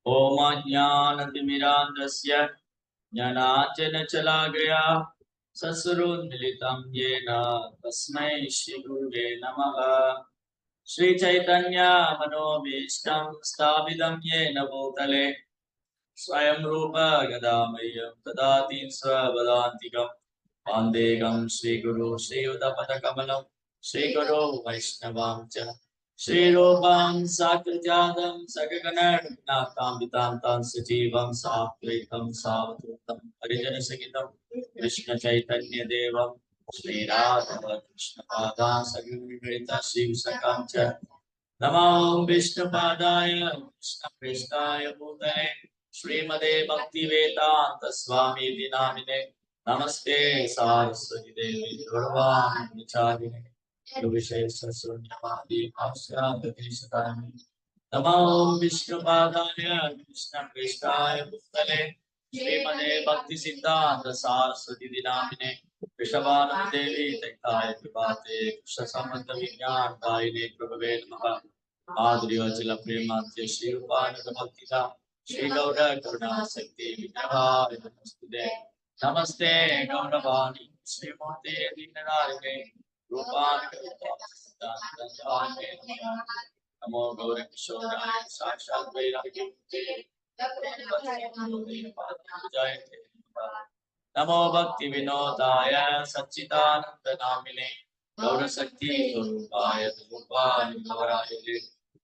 ओम ज्ञानतिमिरान्धस्य ज्ञानाञ्जनशलाकया चक्षुरुन्मीलितं येन तस्मै श्रीगुरुवे नमः। श्रीचैतन्य मनोभीष्टं स्थापितं येन भूतले स्वयं रूप गदामह्यं ददाति स्वपदान्तिकं वन्देकं श्रीगुरु श्रीयुतपदकमलं श्रीगुरो वैष्णवां च श्रीरूपां साग्रजातं सगगणनाथान्वितां सजीवं साद्वैतं सावधूतं परिजनसहितं कृष्णचैतन्यदेवं श्रीराधाकृष्णपादां सगुणिता श्रीविशाखां च नमो विष्णुपादाय कृष्णप्रेष्ठाय भूतले श्रीमदे भक्तिवेदांत स्वामी नामिने नमस्ते सारस्वती देवी गौरवाणी विचारिणे विशेष शून्यवादी भाष्यादेशकारिणे नमो विष्णुपादाय कृष्णप्रेष्ठाय भूतले श्रीमदे भक्ति सिद्धांत सारस्वती नामिने वृषभानु देवी तैताय कृपाते कृष्ण संबंध विज्ञान दायिने प्रभवे नमः आद्रियोचल प्रेमाद्य श्री रूपानुग भक्तिदा श्री गौर करुणा शक्ति विग्रहाय नमस्ते नमस्ते गौरवाणी श्रीमूर्ते दीननारिणे रूपानुग नमो गौर किशोराय साक्षात् वैराग्यमूर्ते नमो भक्ति विनोदाय सच्चिदानंद नामिने गौर शक्ति स्वरूपाय रूपाय गौराय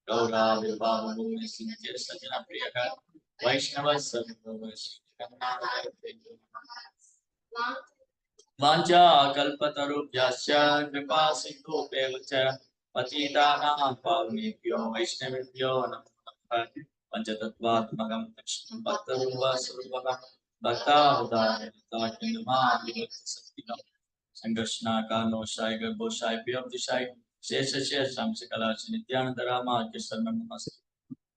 गौराविर्भावमूर्ति सिद्ध सज्जन प्रिय वैष्णव सर्वो वाञ्छा कल्पतरुभ्यश्च कृपा सिन्धुभ्येव च पतितानां पावनेभ्यो वैष्णवेभ्यो नमो नमः। पञ्चतत्त्वात्मकं कृष्णं भक्तरूपस्वरूपकं भक्तावतारं संघर्षणाकारणोषाय गर्भोषाय प्रियब्धिषाय शेषशेषांशकलाश नित्यानन्दरामाख्य नमस्ते।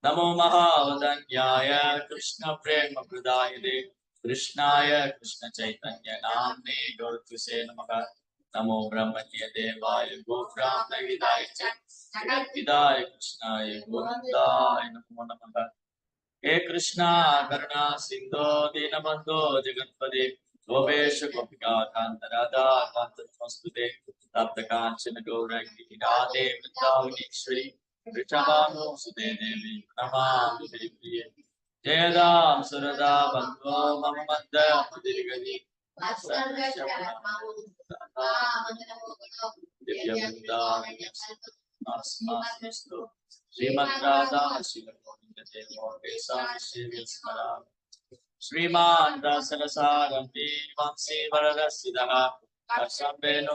नमो महावदन्याय कृष्ण प्रेम प्रदायिने कृष्णाय कृष्ण चैतन्य नाम्ने गौरत्से नमः। नमो ब्रह्मण्य देवाय गोब्राह्मणविदाय च जगद्विदाय कृष्णाय गोविन्दाय नमो नमः। हे कृष्णा करुणा सिन्धो दीनबन्धो जगत्पते गोपेश गोपिका कान्त राधा कान्त नमोस्तुते तप्त काञ्चन गौराङ्गी राधे वृन्दावनेश्वरी वृषभानु सुते देवी नमामि हरिप्रिये जयदां सुरदा बन्धो मम मद्द मुदिर्गति दिव्यवृन्दावनस्मस्तु श्रीमद्राधा श्रीमान रसरसारंभी वंशी वरदस्सिदः कर्षम्बेनो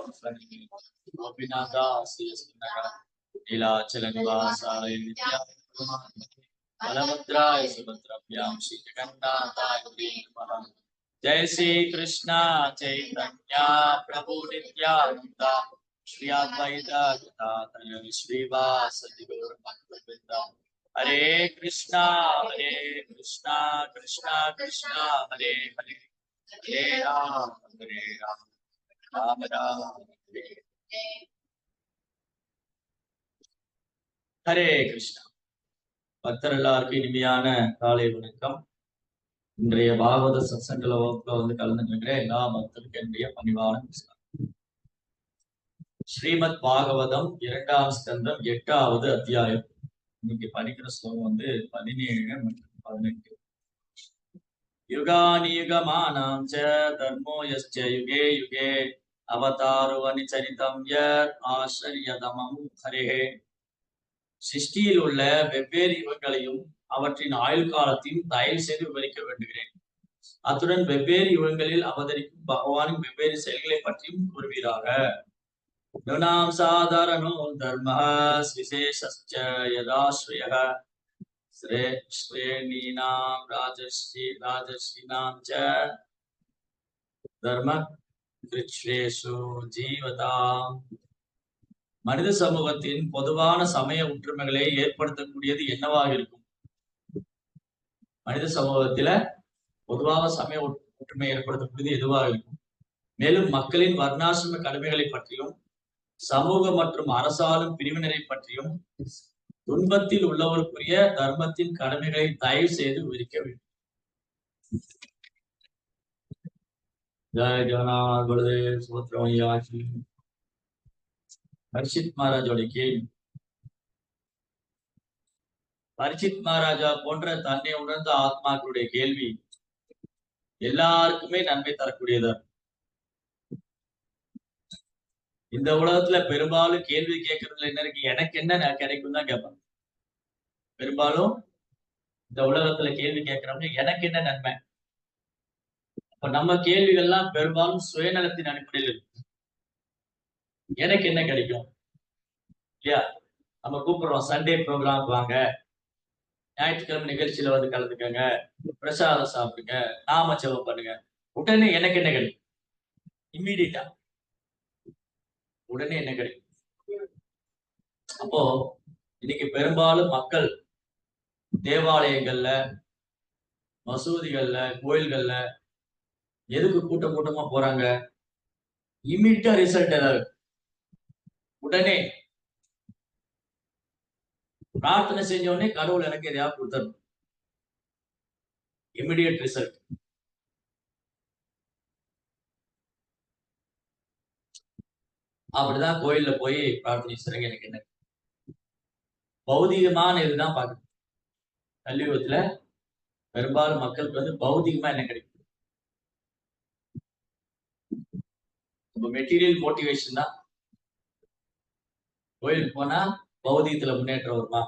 गोपीनाथास्यस्मिनः नीलाचलनिवासाय बलभद्राय सुभद्राभ्यां श्रीजगन्नाथाय नमः। जय श्री कृष्ण चैतन्य प्रभु नित्यानंद श्री अद्वैत गदाधर श्रीवासदि गौर भक्तवृंद हरे कृष्णा कृष्णा कृष्णा हरे हरे हरे राम राम राम हरे हरे कृष्णा। பக்தர் எல்லாருக்கும் இனிமையான காலை வணக்கம். இன்றைய பாகவத சத்சங்கல வகுப்புல கலந்துருக்கிற எல்லா பக்தருக்கும் என்னுடைய பணிவான ஸ்ரீமத் பாகவதம் 2ஆம் ஸ்கந்தம் 8வது அத்தியாயம். இன்னைக்கு படிக்கிற ஸ்லோகம் 17 மற்றும் 18. யுகானி யுகமானாம் ச தர்மோ யஸ்ச யுகே யுகே அவதாரோ அனிச்சரிதம் யத் ஆச்சரியதமம் ஹரேஹே. சிருஷ்டியில் உள்ள வெவ்வேறு யுகங்களையும் அவற்றின் ஆயுள் காலத்தையும் தயவு செய்து விவரிக்க வேண்டுகிறேன். அத்துடன் வெவ்வேறு யுகங்களில் அவதரிக்கும் பகவானின் வெவ்வேறு செயல்களை பற்றியும் கூறுவீராக. நுணாம் சாதாரணோ தர்ம விசேஷஸ்ச யதாஸ்ரயः ஸ்ரேணீனாம் ராஜஸ்ரீனாம் ச தர்ம கிருச்ரேஷு ஜீவதாம். மனித சமூகத்தின் பொதுவான சமய ஒற்றுமைகளை ஏற்படுத்தக்கூடியது என்னவாக இருக்கும்? மனித சமூகத்தில பொதுவாக சமய ஒற்றுமை ஏற்படுத்தக்கூடியது எதுவாக இருக்கும்? மேலும் மக்களின் வர்ணாசிரம கடமைகளை பற்றியும் சமூக மற்றும் அரசாளும் பிரிவினரை பற்றியும் துன்பத்தில் உள்ளவருக்குரிய தர்மத்தின் கடமைகளை தயவு செய்து விதிக்க வேண்டும். ஜெய் ஜெகநாத் குருதேவ் சுபத்ரமணியாச்சி. பரிஷித் மகாராஜோட கேள்வி. பரிஷித் மகாராஜா போன்ற தன்னை உணர்ந்த ஆத்மாக்களுடைய கேள்வி எல்லாருக்குமே நன்மை தரக்கூடியதா. இந்த உலகத்துல பெரும்பாலும் கேள்வி கேட்கறதுல என்ன இருக்கு, எனக்கு என்ன கிடைக்கும் தான் கேட்பாங்க. பெரும்பாலும் இந்த உலகத்துல கேள்வி கேட்கிறவங்க எனக்கு என்ன நன்மை. அப்ப நம்ம கேள்விகள்லாம் பெரும்பாலும் சுயநலத்தின் அடிப்படையில் இருக்கு. எனக்கு என்ன கிடைக்கும் இல்லையா? நம்ம கூப்பிடுறோம், சண்டே ப்ரோக்ராம் வாங்க, ஞாயிற்றுக்கிழமை நிகழ்ச்சியில வந்து கலந்துக்கங்க, பிரசாதம் சாப்பிடுங்க, நாம ஜெபம் பண்ணுங்க. உடனே எனக்கு என்ன கிடைக்கும்? இம்மீடியட்டா உடனே என்ன கிடைக்கும்? அப்போ இன்னைக்கு பெரும்பாலும் மக்கள் தேவாலயங்கள்ல, மசூதிகள்ல, கோயில்கள்ல எதுக்கு கூட்டமா போறாங்க? இம்மீடியட்டா ரிசல்ட் ஏதாவது உடனே பிரார்த்தனை செஞ்ச உடனே கடவுள் எனக்கு எதையாவது கொடுத்துடணும். Immediate result. அப்படிதான் கோயில்ல போய் பிரார்த்தனை செய்றாங்க. எனக்கு என்ன பௌதிகமான இதுதான் பார்க்கணும். கலியுகத்துல பெரும்பாலும் மக்களுக்கு வந்து பௌதிகமா என்ன கிடைக்கும்? மெட்டீரியல் மோட்டிவேஷன் தான். கோயிலுக்கு போனா பௌதிகத்துல முன்னேற்றம் வருமா?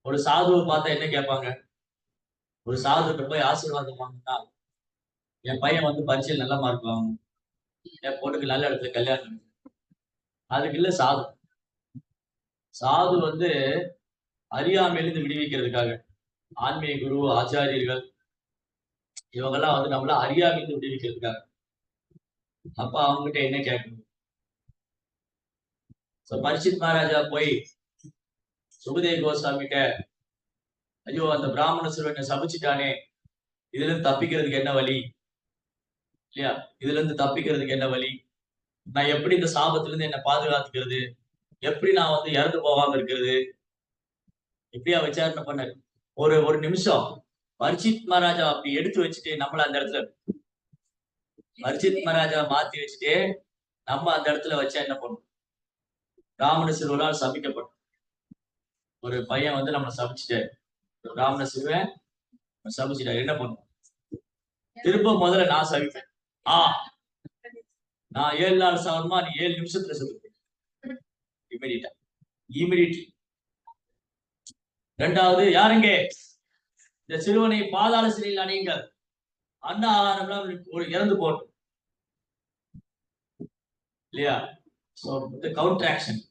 ஒரு சாதுவை பார்த்தா என்ன கேட்பாங்க? ஒரு சாதுகிட்ட போய் ஆசீர்வாதம் வாங்கினா, என் பையன் வந்து பரீட்சையில் நல்ல மார்க் வாங்கணும், என் பொண்ணுக்கு நல்ல இடத்துல கல்யாணம். அதுக்கு இல்ல சாது. சாது வந்து அறியாமையிலிருந்து விடுவிக்கிறதுக்காக. ஆன்மீக குரு, ஆச்சாரியர்கள் இவங்கெல்லாம் வந்து நம்மள அறியாமையிலிருந்து விடுவிக்கிறதுக்காக. அப்ப அவங்ககிட்ட என்ன கேட்கணும்? பரிஷித் மகாராஜா போய் சுகதேவ் கோஸ்வாமிகிட்ட, ஐயோ அந்த பிராமண சிறுவனை சபிச்சுட்டானே, இதுல இருந்து தப்பிக்கிறதுக்கு என்ன வழி இல்லையா? இதுல இருந்து தப்பிக்கிறதுக்கு என்ன வழி? நான் எப்படி இந்த சாபத்துல இருந்து என்ன பாதுகாத்துக்கிறது? எப்படி நான் வந்து இறந்து போகாம இருக்கிறது? இப்படியா விசாரணை பண்ணாரு. ஒரு நிமிஷம் பரிஷித் மகாராஜா அப்படி எடுத்து வச்சுட்டு நம்மள அந்த இடத்துல பரிஷித் மகாராஜா மாத்தி வச்சுட்டு நம்ம அந்த இடத்துல வச்சா என்ன பண்ணும்? பிராமண சிறுவனால் சபிக்கப்படும். ஒரு பையன் வந்து நம்மளை சபிச்சுட்டாரு, பிராமண சிறுவன் சபிச்சுட்டாரு, என்ன பண்ணும்? திரும்ப முதல்ல நான் சபிப்பேன். நான் 7 நாள் சாவணுமா, நீ 7 நிமிஷத்துல செத்து. இமிடியட்லி. இரண்டாவது, யாருங்க இந்த சிறுவனை பாதாள சிறையில் அணையுங்கள், அண்ண ஆகாரம் ஒரு இறந்து போட்டோம் இல்லையா? Counter action.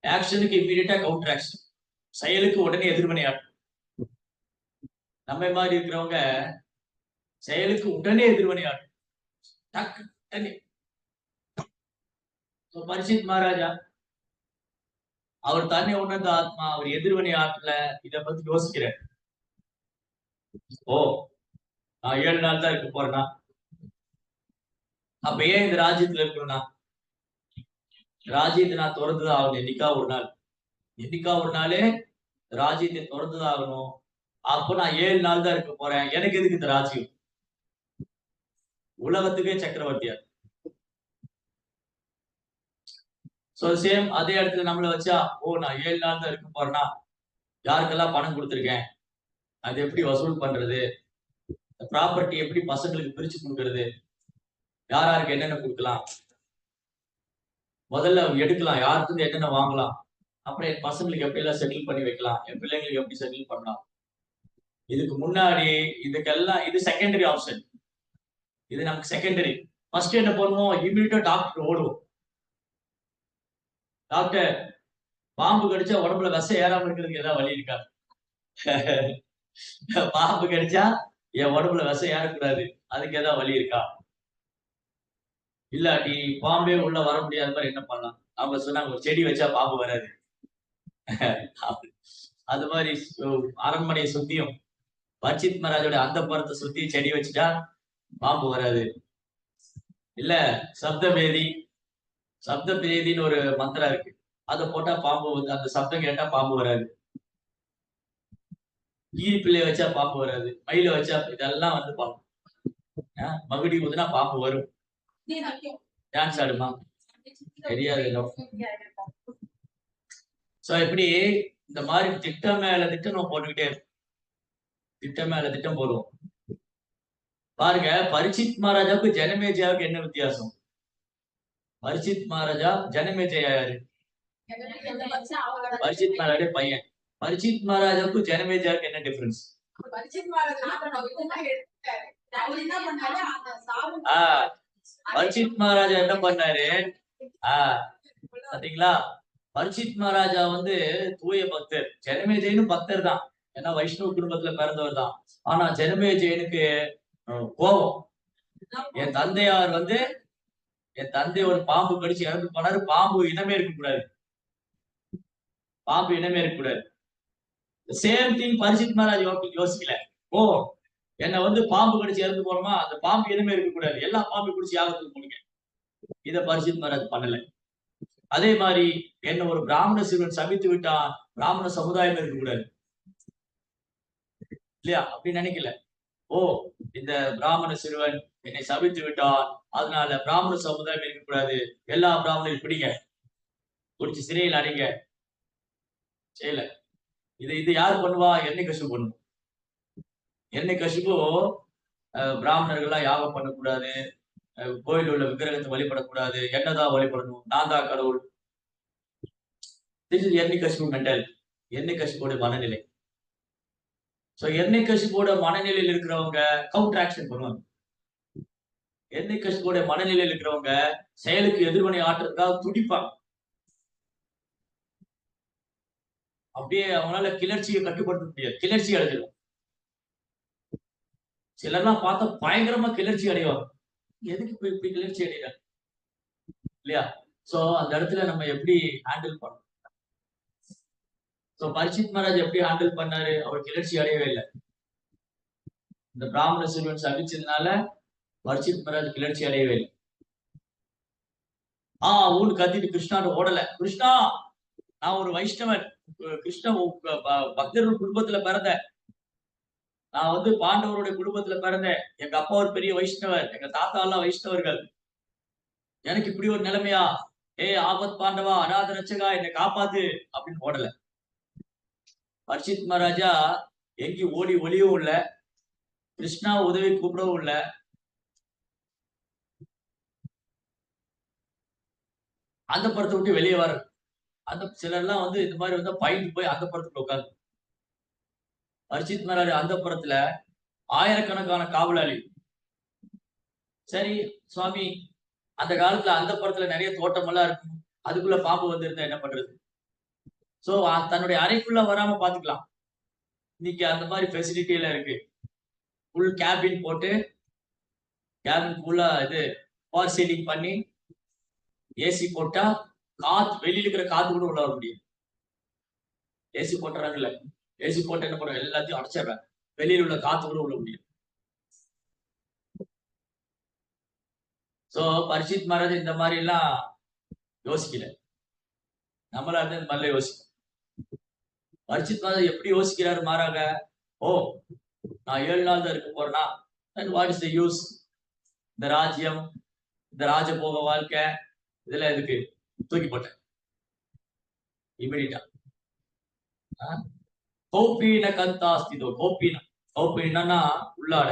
ஆக்ஷனுக்கு இமிடியட்டா கவுண்டர் ஆக்ஷன், செயலுக்கு உடனே எதிர்வினையாட்டும். நம்ம மாதிரி இருக்கிறவங்க செயலுக்கு உடனே எதிர்வினையாட்டும். பரிஷித் மகாராஜா அவர் தன்னை உணர்ந்த ஆத்மா, அவர் எதிர்வினை ஆற்றல, இதை பத்தி யோசிக்கிறார். ஓ, நான் 7 நாள் தான் இருக்க போறேன்னா, அப்ப ஏன் இந்த ராஜ்யத்துல இருக்கணும்னா, ராஜ்யத்தை நான் திறந்துதான் ஆகணும். என்னைக்கா ஒரு நாளே ராஜ்யத்தை திறந்துதான் ஆகணும். அப்ப நான் 7 நாள் தான் இருக்க போறேன். எனக்கு எதுக்கு இந்த ராஜ்யம்? உலகத்துக்கே சக்கரவர்த்தியா. சோ சேம் அதே இடத்துல நம்மள வச்சா, ஓ நான் 7 நாள் தான் இருக்க போறேன்னா, யாருக்கெல்லாம் பணம் கொடுத்துருக்கேன், அது எப்படி வசூல் பண்றது, ப்ராப்பர்ட்டி எப்படி பசங்களுக்கு பிரிச்சு கொடுக்கறது, யார் யாருக்கு என்னென்ன கொடுக்கலாம், முதல்ல எடுக்கலாம், யாருக்கு என்னென்ன வாங்கலாம், அப்புறம் என் பசங்களுக்கு எப்படி எல்லாம் செட்டில் பண்ணி வைக்கலாம், என் பிள்ளைங்களுக்கு எப்படி செட்டில் பண்ணலாம். இதுக்கு முன்னாடி இதுக்கெல்லாம் இது செகண்டரி ஆப்ஷன். இது நமக்கு செகண்டரி. ஃபர்ஸ்ட் என்ன பண்ணுவோம்? இமீடியட்டா டாக்டர் ஓடுவோம். டாக்டர், பாம்பு கடிச்சா உடம்புல விஷம் ஏறாம இருக்கிறதுக்கு ஏதாவது வழி இருக்கா? பாம்பு கடிச்சா என் உடம்புல விஷம் ஏறக்கூடாது, அதுக்கு ஏதாவது வழி இருக்கா? இல்லாட்டி பாம்பே உள்ள வர முடியாத மாதிரி என்ன பண்ணலாம்? அவங்க சொன்னாங்க, ஒரு செடி வச்சா பாம்பு வராது. அது மாதிரி அரண்மனையை சுத்தியும் பரிஷித் மகாராஜோட அந்த புறத்தை சுத்தி செடி வச்சுட்டா பாம்பு வராது. இல்ல சப்தபேதின்னு ஒரு மந்திரம் இருக்கு. அதை போட்டா பாம்பு வந்து அந்த சப்தம் கேட்டா பாம்பு வராது. கீரி பிள்ளைய வச்சா பாம்பு வராது. மயில வச்சா இதெல்லாம் வந்து பாம்பு. மகுடி ஊதுனா பாம்பு வரும். டான்ஸ் ஆடுமா? தெரியாது. சோ இப்படி இந்த மாதிரி திட்டம் மேல திட்டம் நம்ம போட்டுக்கிட்டே இருக்கோம். திட்டம் மேல திட்டம் போடுவோம். பாருங்க, பரிச்சித் மகாராஜாவுக்கு ஜனமேஜயாவுக்கு என்ன வித்தியாசம்? பரிச்சித் மகாராஜா, ஜனமேஜயா யாரு? பரிச்சித் மகாராஜா பையன். பரிச்சித் மகாராஜாவுக்கும் ஜனமேஜயாவுக்கு என்ன டிஃபரன்ஸ்? பரிச்சித் மகாராஜா என்ன பண்ணாரு? பாத்தீங்களா? பரிச்சித் மகாராஜா வந்து தூய பக்தர். ஜனமேஜயனும் பக்தர் தான். ஏன்னா வைஷ்ணவ குடும்பத்துல பிறந்தவர் தான். ஆனா ஜனமேஜயனுக்கு கோபம். என் தந்தையார் வந்து என் தந்தை ஒரு பாம்பு கடிச்சு இறந்து போனாரு. பாம்பு இனமே இருக்கக்கூடாது. பாம்பு இனமே இருக்கக்கூடாது. சேம் திங் பரிச்சித் மகாராஜ் யோசிக்கல. ஓ, என்ன வந்து பாம்பு கடிச்சு இறந்து போறோமா, அந்த பாம்பு இனமே இருக்கக்கூடாது. எல்லா பாம்பு குடிச்சு யாகத்துக்கு போனீங்க. இத பரிச்சித் மகாராஜ் பண்ணல. அதே மாதிரி என்ன ஒரு பிராமண சிறுவன் சபித்து விட்டான், பிராமண சமுதாயம் இருக்கக்கூடாது இல்லையா? அப்படி நினைக்கல. ஓ, இந்த பிராமண சிறுவன் என்னை சபித்து விட்டான், அதனால பிராமண சமுதாயம் இருக்கக்கூடாது, எல்லா பிராமணரையும் பிடிங்க, குடிச்சு சிறையில் அடைங்க. செய்யல. இது யாரு பண்ணுவா? என்னை கஷ்டம் பண்ணும். என்னை கஷ்டப்போ பிராமணர்கள்லாம் யாகம் பண்ணக்கூடாது, கோயில் உள்ள விக்கிரகத்தை வழிபடக்கூடாது, என்னதான் வழிபடணும், நான் தான் கடவுள். திஸ் இஸ் என்னை கஷ்டம் மென்டல், என்னை கஷ்டப்போட மனநிலை. சோ என்னை கஷ்டப்போட மனநிலையில் இருக்கிறவங்க கவுண்டர் ஆக்ஷன் பண்ணுவாங்க. என்னை கஷ்டப்போட மனநிலையில் இருக்கிறவங்க செயலுக்கு எதிர்வினை ஆற்றுறதுக்காக துடிப்பாங்க. அப்படியே அவங்களால கிளர்ச்சியை கட்டுப்படுத்த முடியாது. கிளர்ச்சி அடைஞ்சிடும். சிலர்லாம் பார்த்தா பயங்கரமா கிளர்ச்சி அடைவாங்க. எதுக்கு இப்படி கிளர்ச்சி அடைகிறாங்க இல்லையா? சோ அந்த இடத்துல நம்ம எப்படி ஹேண்டில் பண்ணணும்? சோ பரிச்சித் மகாராஜ் எப்படி ஹேண்டில் பண்ணாரு? அவர் கிளர்ச்சி அடையவே இல்லை. இந்த பிராமண சிறுவன் சபிச்சதுனால பரிச்சித் மகாராஜ் கிளர்ச்சி அடையவே இல்லை. ஊன்னு கத்திட்டு கிருஷ்ணாட்ட ஓடல. கிருஷ்ணா, நான் ஒரு வைஷ்ணவன், கிருஷ்ண பக்தர்கள் குடும்பத்துல பிறந்தேன். நான் வந்து பாண்டவருடைய குடும்பத்துல பிறந்தேன். எங்க அப்பா ஒரு பெரிய வைஷ்ணவர், எங்க தாத்தா எல்லாம் வைஷ்ணவர்கள். எனக்கு இப்படி ஒரு நிலைமையா? ஆபத் பாண்டவா, அநாத ரட்சகா, என்னை காப்பாத்து அப்படின்னு ஓடல. பரிச்சித் மகாராஜா எங்கேயும் ஓடி ஒளியவும் இல்ல, கிருஷ்ணா உதவி கூப்பிடவும் இல்ல. அந்த படத்தை விட்டு வெளியே வர அந்த சிலர்லாம் வந்து இந்த மாதிரி வந்து பயந்து போய் அந்த படத்துக்கு உட்காந்து. பரிச்சித் மகாராஜா அந்த படத்துல ஆயிரக்கணக்கான காவலாளி. சரி சுவாமி, அந்த காலத்துல அந்த படத்துல நிறைய தோட்டம் எல்லாம் இருக்கும், அதுக்குள்ள பாம்பு வந்து இருந்தா என்ன பண்றது? சோ தன்னுடைய அறைக்குள்ள வராம பாத்துக்கலாம். இன்னைக்கு அந்த மாதிரி ஃபெசிலிட்டி எல்லாம் இருக்கு. ஃபுல் கேபின் போட்டு, கேபின் ஃபுல்லா இது ஃபால் சீலிங் பண்ணி, ஏசி போட்டா காத்து, வெளியில இருக்கிற காத்து கூட உள்ள வர முடியும். ஏசி போட்டுறாங்கல்ல, ஏசி போட்டு என்ன பண்ணுவோம், எல்லாத்தையும் அடைச்சிடுறாங்க, வெளியில உள்ள காத்து கூட உள்ள முடியும். சோ பரிச்சித் மகாராஜ் இந்த மாதிரி எல்லாம் யோசிக்கல. நம்மளா இருந்து இந்த மாதிரி யோசிக்கணும். பரிச்சித் மகாராஜ் எப்படி யோசிக்கிறாரு? மாறாக, ஓ, நான் 7 நாள் தான் இருக்க போறேன்னா, வாட் இஸ் த யூஸ்? இந்த ராஜ்யம், இந்த ராஜபோக வாழ்க்கை, இதெல்லாம் எதுக்கு? தூக்கி போட்டேன் இமிடியா. கோப்பீன கந்தாஸ்திதோ. கோப்பீனா உள்ளாட.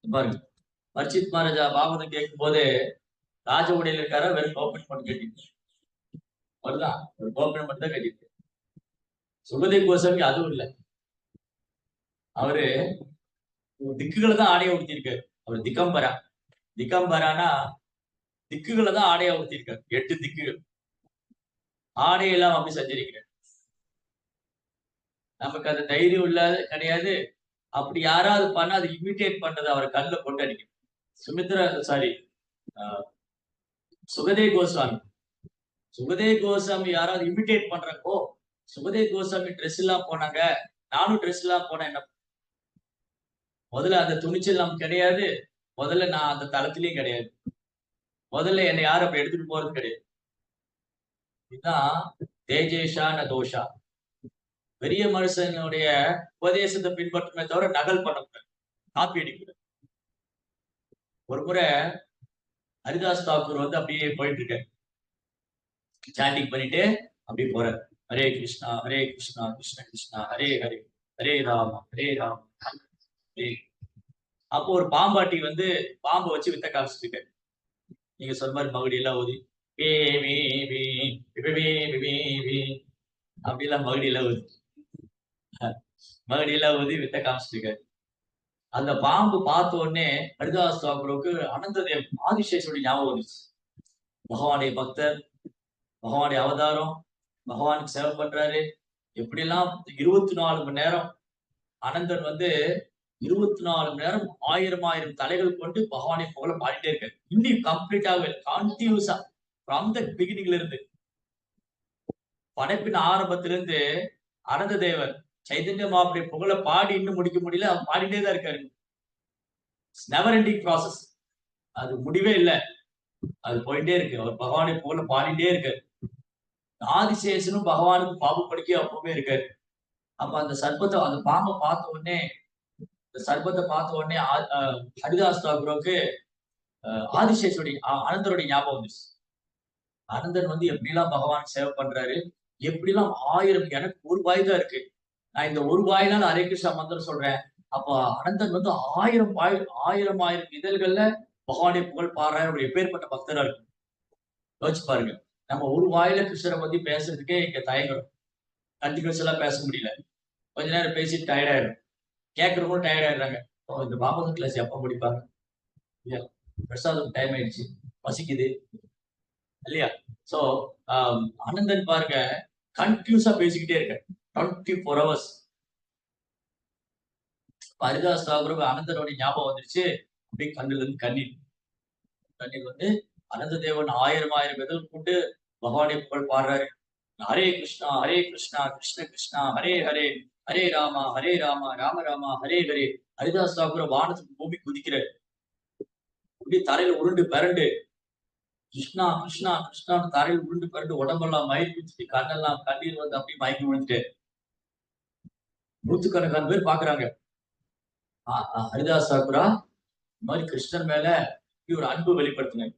பாருங்க, பரிச்சித் மகாராஜா பாகவதம் கேட்கும் போது ராஜ உடையில இருக்கார, வெறும் கோப்பன் மட்டும் கேட்டீங்க வருதான், ஒரு கோப்பன் மட்டும் தான் கேட்டீங்க. சுகதேவ் கோஸ்வாமி அதுவும் இல்லை. அவரு திக்குகளை தான் ஆடையை உடுத்திருக்காரு. அவர் திகம்பரா. திகம்பரானா திக்குகளை தான் ஆடையா உடுத்திருக்காரு. 8 திக்குகள் ஆடையெல்லாம் அப்படி சஞ்சரிக்கிறார். நமக்கு அந்த தைரியம் இல்லாத கிடையாது. அப்படி யாராவது பண்ணா அதை இமிட்டேட் பண்றது அவரை கண்ணுல கொண்டு அடிக்கும். சுகதேவ் கோஸ்வாமி யாராவது இமிட்டேட் பண்றப்போ, சுகதேவ் கோஸ்வாமி ட்ரெஸ் எல்லாம் போனாங்க, நானும் ட்ரெஸ் எல்லாம் போனேன். என்ன முதல்ல அந்த துணிச்சல் நமக்கு கிடையாது. முதல்ல நான் அந்த தளத்திலயும் கிடையாது. முதல்ல என்னை யாரும் அப்படி எடுத்துட்டு போறது கிடையாது. இதுதான் தேஜேஷான தோஷா. பெரிய மனுஷனுடைய உபதேசத்தை பின்பற்றுமே தவிர நகல் பண்ணக்கூடாது, காப்பி அடிக்கூடாது. ஒரு முறை ஹரிதாஸ் தாக்கூர் வந்து அப்படியே போயிட்டு இருக்காரு, சாண்டிங் பண்ணிட்டு அப்படியே போறாரு. ஹரே கிருஷ்ணா கிருஷ்ண கிருஷ்ணா ஹரே ஹரே, ஹரே ராம ஹரே. அப்போ ஒரு பாம்பாட்டி வந்து பாம்பை வச்சு வித்த காமிச்சிட்டு இருக்காரு. நீங்க சொன்ன மாதிரி மகுடி எல்லாம் ஊதி அப்படிலாம் மகுடி எல்லாம் ஊதி வித்த காமிச்சிட்டு இருக்காரு. அந்த பாம்பு பார்த்த உடனே ஹரிதாஸ் தாக்கூருக்கு அனந்ததேவ் ஆதிசேஷனுடைய ஞாபகம் வந்துச்சு. பகவானுடைய பக்தர், பகவானுடைய அவதாரம், பகவானுக்கு சேவை பண்றாரு. எப்படிலாம் 24 மணி நேரம் அனந்தன் வந்து 24 மணி நேரம் 1000 தலைகள் கொண்டு பகவானை புகழ பாடிட்டே இருக்காரு. இன்னும் கம்ப்ளீட்டாக கண்டினியூஸா ஃப்ரம் த பிகினிங்ல இருந்து, படைப்பின் ஆரம்பத்திலிருந்து அனந்த தேவர் சைதன்ய மாவுடைய புகழ பாடி இன்னும் முடிக்க முடியல, அவர் பாடிட்டே தான் இருக்காரு. நெவர் எண்டிங் ப்ராசஸ், அது முடிவே இல்லை, அது போயிட்டே இருக்கு. அவர் பகவானை புகழ பாடிட்டே இருக்காரு. ஆதிசேஷனும் பகவானுக்கு பாம்பு படிக்க அப்பவுமே இருக்காரு. அப்ப அந்த சர்ப்பத்தை, அந்த பாம்பை பார்த்த உடனே, இந்த சர்ப்பத்தை பார்த்த உடனே ஹரிதாஸ் தாக்கூருக்கு ஆதிசேஷனுடைய அனந்தருடைய ஞாபகம் வந்துச்சு. அனந்தன் வந்து எப்படிலாம் பகவான் சேவை பண்றாரு, எப்படிலாம் 1000, எனக்கு ஒரு வாய் தான் இருக்கு, நான் இந்த ஒரு வாயினால ஹரே கிருஷ்ணா மந்திரம் சொல்றேன். அப்ப அனந்தன் வந்து 1000 இதழ்கள்ல பகவானை புகழ் பாடுறாரு. அவர் எப்பேற்பட்ட பக்தரா இருக்கு யோசிச்சு பாருங்க. நம்ம ஒரு வாயில கிருஷ்ணரை பத்தி பேசுறதுக்கே இங்க தயங்குறோம், கண்டினியூஸ் எல்லாம் பேச முடியல. கொஞ்ச நேரம் பேசிட்டு டயர்ட் ஆயிடும், கேட்கறவங்களும் டயர்ட் ஆயிடுறாங்க. இந்த பாகவத கிளாஸ் எப்ப முடிப்பாங்க, பிரசாதம் டைம் ஆயிடுச்சு, பசிக்குது இல்லையா? சோ அனந்தன் பாருங்க கண்டினியூஸா பேசிக்கிட்டே இருக்க 24 hours. ஹரிதாஸ் தாக்கூருக்கு அனந்தனுடைய ஞாபகம் வந்துருச்சு. அப்படியே கண்ணுல இருந்து கண்ணீர் வந்து அனந்த தேவன் 1000 இதழ் கொண்டு பகவானை புகழ் பாடுறாரு. ஹரே கிருஷ்ணா கிருஷ்ண கிருஷ்ணா ஹரே ஹரே, ஹரே ராமா ராம ராமா ஹரே ஹரே. ஹரிதாஸ் தாக்கூர் வானத்துக்கு பூமி குதிக்கிறார். அப்படியே தரையில உருண்டு பிறண்டு கிருஷ்ணா கிருஷ்ணான்னு தரையில் உருண்டு பிறண்டு உடம்பெல்லாம் மயக்கி வச்சுட்டு கண்ணெல்லாம் கண்ணீர் வந்து அப்படியே மயக்கி விழுந்துட்டு நூத்துக்கணக்கான பேர் பாக்குறாங்க. ஹரிதாஸ் தாக்கூரா இந்த மாதிரி கிருஷ்ணன் மேல ஒரு அன்பு வெளிப்படுத்தினார்.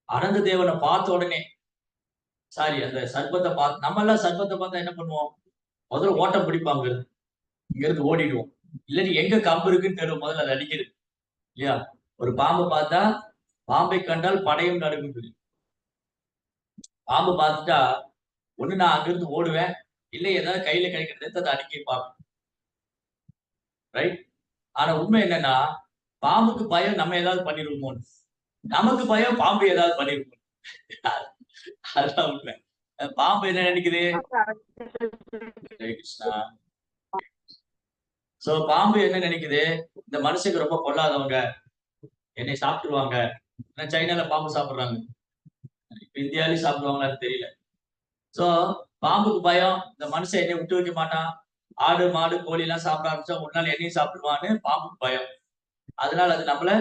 அனந்த தேவனை பார்த்த உடனே, சாரி அந்த சர்ப்பத்தை பார்த்து, நம்ம எல்லாம் சர்ப்பத்தை பார்த்தா என்ன பண்ணுவோம், முதல்ல ஓட்டம் பிடிப்பாங்க, இங்க இருந்து ஓடிடுவோம். இல்லாட்டி எங்க கம்பு இருக்குன்னு தெரியும், முதல்ல அதை அடிக்கிறது இல்லையா? ஒரு பாம்பை பார்த்தா, பாம்பை கண்டால் படையும் நடுங்குது. பாம்பு பார்த்துட்டா ஒண்ணு நான் அங்கிருந்து ஓடுவேன், இல்ல ஏதாவது கையில கிடைக்கிறது அதை அடிக்க பார்ப்பேன், ரைட்? ஆனா உண்மை என்னன்னா, பாம்புக்கு பயம் நம்ம ஏதாவது பண்ணிடுவோமோ, நமக்கு பயம் பாம்பு ஏதாவது பண்ணிடுவோம். அதுதான் உண்மை. பாம்பு என்ன நினைக்குது, கிருஷ்ணா. சோ பாம்பு என்ன நினைக்குது, இந்த மனுஷங்க ரொம்ப கொள்ளாதவங்க, என்னை சாப்பிட்டுருவாங்க. சைனால பாம்பு சாப்பிடுறாங்க, இந்தியாவிலேயும் சாப்பிடுவாங்களான்னு தெரியல. சோ பாம்புக்கு பயம், இந்த மனுஷன் என்னை விட்டு வைக்க மாட்டான், ஆடு மாடு கோழி எல்லாம் சாப்பிட ஆரம்பிச்சா ஒரு நாள் என்னையும் சாப்பிடுவான்னு பாம்புக்கு பயம். அதனால அது நம்மள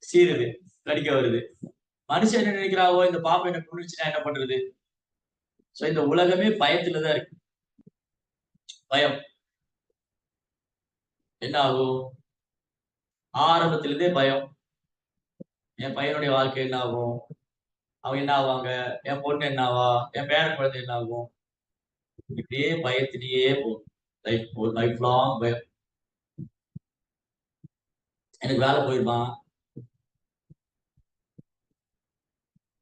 சீருது, கடிக்க வருது. மனுஷன் என்ன நினைக்கிறாவோ, இந்த பாம்பு என்ன கொண்டுச்சுன்னா என்ன பண்றது? சோ இந்த உலகமே பயத்துலதான் இருக்கு. பயம் என்ன ஆகும், ஆரம்பத்திலிருந்தே பயம். என் பையனுடைய வாழ்க்கை என்ன ஆகும், அவங்க என்ன ஆவாங்க, என் பொண்ணு என்ன ஆவா, என் பேர குழந்தை என்ன ஆகும், இப்படியே பயத்திலேயே போகும். லைஃப் லாங் பயம். எனக்கு வேலை போயிருமா,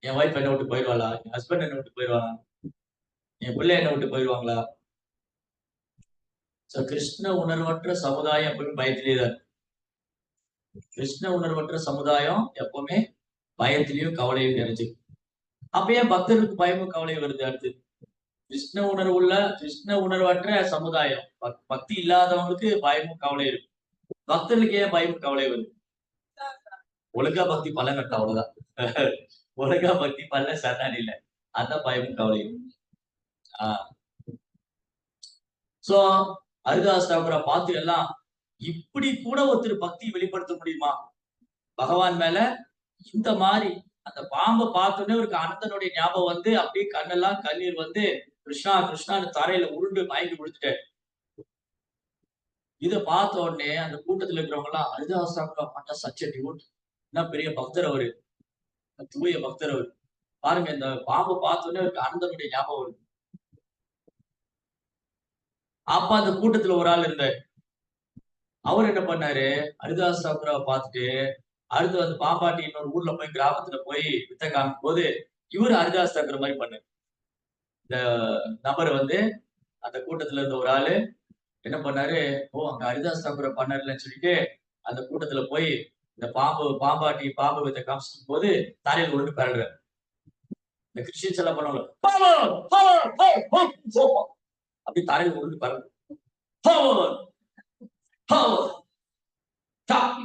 என் ஒய்ஃப் என்ன விட்டு போயிடுவாளா, என் ஹஸ்பண்ட் என்ன விட்டு போயிடுவானா, என் பிள்ளை என்ன விட்டு போயிடுவாங்களா? கிருஷ்ண உணர்வற்ற சமுதாயம் எப்பவுமே பயத்திலேயே தான். கிருஷ்ண உணர்வற்ற சமுதாயம் எப்பவுமே பயத்திலையும் கவலையும் நிறைஞ்சு. அப்ப ஏன் பக்தர்களுக்கு பயமும் கவலையும் வருது? அடுத்து கிருஷ்ண உணர்வற்ற சமுதாயம், பக்தி இல்லாதவங்களுக்கு பயமும் கவலை இருக்கு. பக்தர்களுக்கு ஏன் பயமும் கவலை வருது? ஒழுங்கா பக்தி பலன் கட்ட, அவ்வளவுதான். ஒழுங்கா பக்தி பல்ல சரணாடி இல்ல, அதான் பயமும் கவலையும். சோ ஹரிதாஸ் தாக்கூரை பார்த்து எல்லாம், இப்படி கூட ஒருத்தர் பக்தி வெளிப்படுத்த முடியுமா பகவான் மேல, இந்த மாதிரி அந்த பாம்பை பார்த்தோன்னே ஒரு அனந்தனுடைய ஞாபகம் வந்து அப்படியே கண்ணெல்லாம் கண்ணீர் வந்து கிருஷ்ணா கிருஷ்ணான்னு தரையில உருண்டு மயங்கி விழுந்துட்டாரு. இத பார்த்த உடனே அந்த கூட்டத்துல இருக்கிறவங்க எல்லாம் ஹரிதாசாக்கா பண்ண சச் எ டிவோட். என்ன பெரிய பக்தர் அவரு, தூய பக்தர் அவரு. பாருங்க இந்த பாம்பை பார்த்த உடனே அவருக்கு அனந்தனுடைய ஞாபகம் வருது. அப்ப அந்த கூட்டத்துல ஒரு ஆள் இருந்தாரு. அவர் என்ன பண்ணாரு, ஹரிதாஸ் தாக்கூராவை பார்த்துட்டு அடுத்து வந்து பாம்பாட்டி இன்னொரு ஊர்ல போய் கிராமத்துல போய் வித்த காமிக்கும் போது இவரு ஹரிதாஸ் தாக்குற மாதிரி பண்ணாரு. இந்த நபர் வந்து அந்த கூட்டத்துல இருந்த ஒரு ஆளு என்ன பண்ணாரு, ஓ அங்க ஹரிதாஸ் தாக்கூரை பண்ணாருன்னு சொல்லிட்டு அந்த கூட்டத்துல போய் இந்த பாம்பாட்டி பாம்பு வித்த காமிச்சிக்கும் போது தலையில உருண்டு பெறல்றாரு. இந்த கிறிஸ்டியன்ஸ் எல்லாம் பண்ணுவாங்க, அப்படி தலையில உருண்டு பெறல்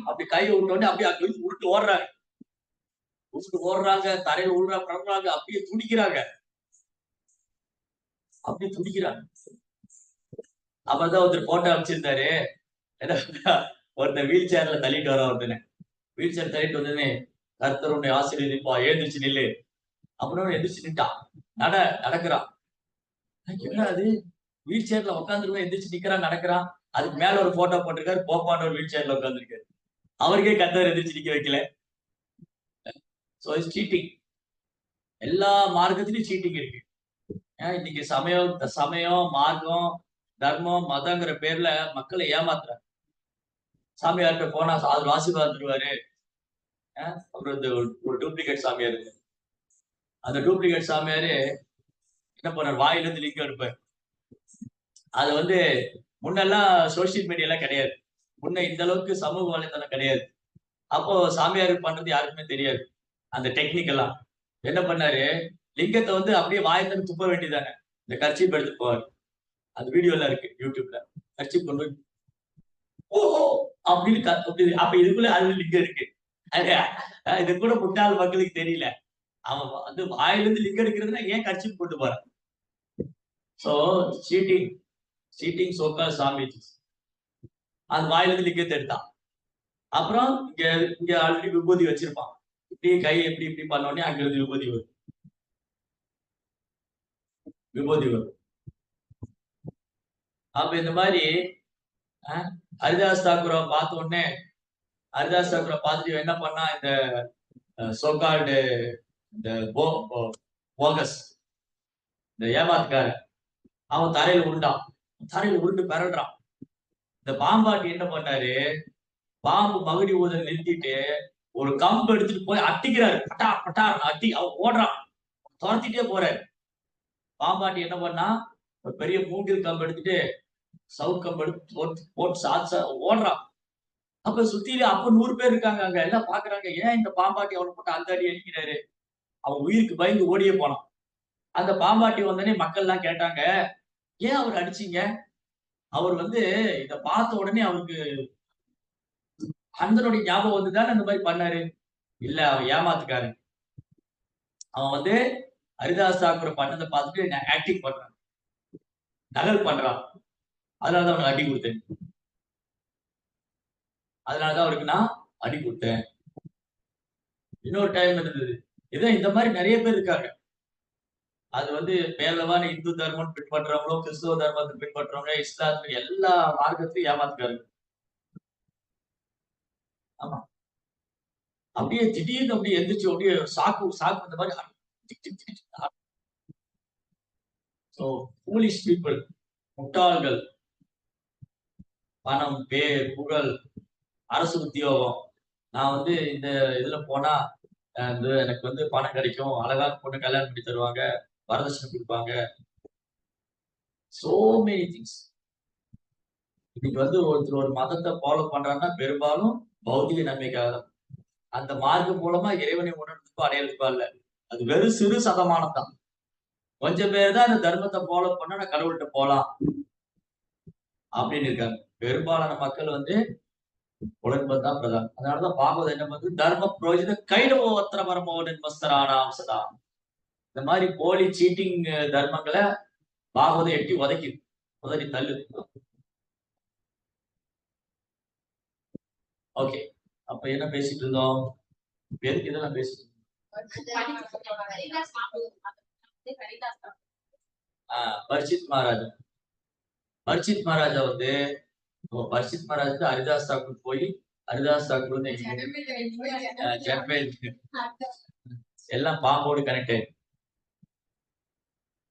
அப்படி கையை விட்டோடனே அப்படியே அங்க உருட்டு ஓடுறாங்க. உருட்டு ஓடுறாங்க, தரையில உருறாங்க, அப்படியே துடிக்கிறாங்க. அப்படியே துடிக்கிறாங்க. அப்பதான் ஒருத்தர் போட்டோ அமைச்சிருந்தாரு. ஒருத்தர் வீல் சேர்ல தள்ளிட்டு வர ஒருத்தனை. வீல் சேர் தள்ளிட்டு வந்ததுன்னு கர்த்தர் உன்னை ஆசீர்வதிப்பா, எழுந்திருச்சு நில்லு அப்படின்னு எந்திரிச்சு நின்ட்டான். நடக்கிறான். என்ன அது வீல் சேர்ல உட்காந்துருவா எந்திரிச்சு நிக்கிறான், நடக்கிறான். அதுக்கு மேல ஒரு போட்டோ போட்டிருக்காரு, போப்பான்னு ஒரு வீல் சேர்ல உட்காந்துருக்காரு. அவருக்கே கர்த்தர் எந்திரிச்சு நிக்க வைக்கல. So it's cheating. எல்லா மார்க்கத்திலயும் சீட்டிங் இருக்கு. இன்னைக்கு சமயம், மார்க்கம், தர்மம், மதங்கிற பேர்ல மக்களை ஏமாத்துறாங்க. சாமியார்கிட்ட போனா அது ஆசீர்வாதம் தருவாரு. அப்புறம் இந்த ஒரு டூப்ளிகேட் சாமியார் இருக்கு. அந்த டூப்ளிகேட் சாமியாரு என்ன பண்ணார், வாயில இருந்து லிங்க் எடுப்பார். அது வந்து முன்னெல்லாம் சோசியல் மீடியா கிடையாது. முன்ன இந்த அளவுக்கு சமூக வலைத்தளம் கிடையாது. அப்போ சாமியார் பண்றது யாருக்குமே தெரியாது அந்த டெக்னிக் எல்லாம். என்ன பண்ணாரு, லிங்கத்தை வந்து அப்படியே வாயத்தன்னு துப்ப வேண்டியதானே, இந்த கர்ச்சீப் எடுத்து போவார். அந்த வீடியோ எல்லாம் இருக்கு யூடியூப்ல. கர்ச்சீப் கொண்டு ஓஹோ அப்படின்னு அப்ப இதுக்குள்ள அது லிங்கம் இருக்கு. இது கூட முட்டாள் மக்களுக்கு தெரியல. அவன் வந்து வாயிலிருந்து லிங்க் எடுக்கிறதுனா ஏன் கர்ச்சீப் கொண்டு போறான். சோ சீட்டிங் சோக்கால் சாமிஜி அது வாயிலிருந்து லிங்கத்தை எடுத்தான். அப்புறம் இங்க ஆல்ரெடி விபூதி வச்சிருப்பான். இப்படி கை இப்படி பண்ணோடனே அங்க இருந்து விபூதி வரும். அப்ப இந்த மாதிரி ஹரிதாஸ் தாக்கூரை பார்த்த உடனே ஹரிதாஸ் தாக்கூரை பார்த்துட்டு என்ன பண்ணா, இந்த சோகால்டு இந்த போகஸ் இந்த ஏமாத்துக்காரன் அவன் தரையில உருண்டான். தரையில உருண்டு பெறல்றான். இந்த பாம்பாட்டி என்ன பண்ணாரு, பாம்பு மகுடி ஊத நிறுத்திட்டு ஒரு கம்பு எடுத்துட்டு போய் அட்டிக்கிறாரு. பட்டா பட்டா அட்டி அவன் ஓடுறான், துரத்திட்டே போறாரு. பாம்பாட்டி என்ன பண்ணா, ஒரு பெரிய மூங்கில் கம்பு எடுத்துட்டு சவுட் கம்பு எடுத்து போட்டு சாச்சா ஓடுறான். அப்ப சுத்தில அப்ப 100 பேர் இருக்காங்க. அங்க எல்லாம் பாக்குறாங்க, ஏன் இந்த பாம்பாட்டி அவனை போட்டு அந்த அடி அடிக்கிறாரு. அவன் உயிருக்கு பயந்து ஓடியே போனான். அந்த பாம்பாட்டி வந்தோடனே மக்கள் எல்லாம் கேட்டாங்க, ஏன் அவர் அடிச்சீங்க? அவர் வந்து இத பார்த்த உடனே அவருக்கு அந்தனுடைய ஞாபகம் வந்துதானே அந்த மாதிரி பண்ணாரு. இல்ல அவன் ஏமாத்துக்காரன். அவன் வந்து ஹரிதாஸ் தாக்கூரை பண்ணதை பார்த்துட்டு ஆக்டிங் பண்றான், நகல் பண்றான். அதனாலதான் அவனுக்கு அடி கொடுத்தேன். அதனாலதான் அவருக்கு நான் அடி கொடுத்தேன். இன்னொரு டைம் இருந்தது. இதான் இந்த மாதிரி நிறைய பேர் இருக்காங்க. அது வந்து பேரளவான இந்து தர்மம் பின்பற்றவங்களோ, கிறிஸ்துவ தர்மத்தை பின்பற்றவங்க, இஸ்லாத்துல எல்லா மார்க்கத்திலையும் ஏமாத்துக்காரு. ஆமா. அப்படியே திடீர்னு அப்படியே எந்திரிச்சு அப்படியே சாக்கு இந்த மாதிரி ஃபூலிஷ் பீப்புள், முட்டாள்கள், பணம், பேர், புகழ், அரசு உத்தியோகம். நான் வந்து இந்த இதுல போனா எனக்கு வந்து பணம் கிடைக்கும், அழகான பொண்ணு கல்யாணம் பண்ணி தருவாங்க, வரதட்சணை கொடுப்பாங்க. So many things. இன்னைக்கு வந்து ஒருத்தர் ஒரு மதத்தை ஃபாலோ பண்றாங்கன்னா பெரும்பாலும் பௌதிக நன்மைக்காக தான். அந்த மார்க்கம் மூலமா இறைவனை உணர்ந்துக்கோ அடையிறதுக்கோ இல்ல. அது வெறும் சிறு சதமானம் தான். கொஞ்சம் பேர் தான் அந்த தர்மத்தை ஃபாலோ பண்ணா நான் கடவுள்கிட்ட போலாம் அப்படின்னு இருக்காங்க. பெரும்பாலான மக்கள் வந்து உடன்பது தான் பிரதானம். அதனாலதான் பாகவதம் என்ன பண்ணுது, தர்ம புரோஜித கைடவோ ஒத்திர பரமோடன் மஸ்தரானாம் சதா. இந்த மாதிரி போலி சீட்டிங் தர்மங்களை பாகவதம் எட்டி உதைக்குது, உதறி தள்ளு. ஓகே, அப்ப என்ன பேசிட்டு இருந்தோம்? பேருக்கு இதெல்லாம் பேசிட்டு இருந்தோம். பரிசித் மகாராஜா. பரிசித் மகாராஜா வந்து பரிசித் மகாராஜா ஹரிதாஸ் தாக்கூர் போய் ஹரிதாஸ் தாக்கூர் வந்து எல்லாம் பாம்போடு கனெக்ட் ஆயிருக்கு.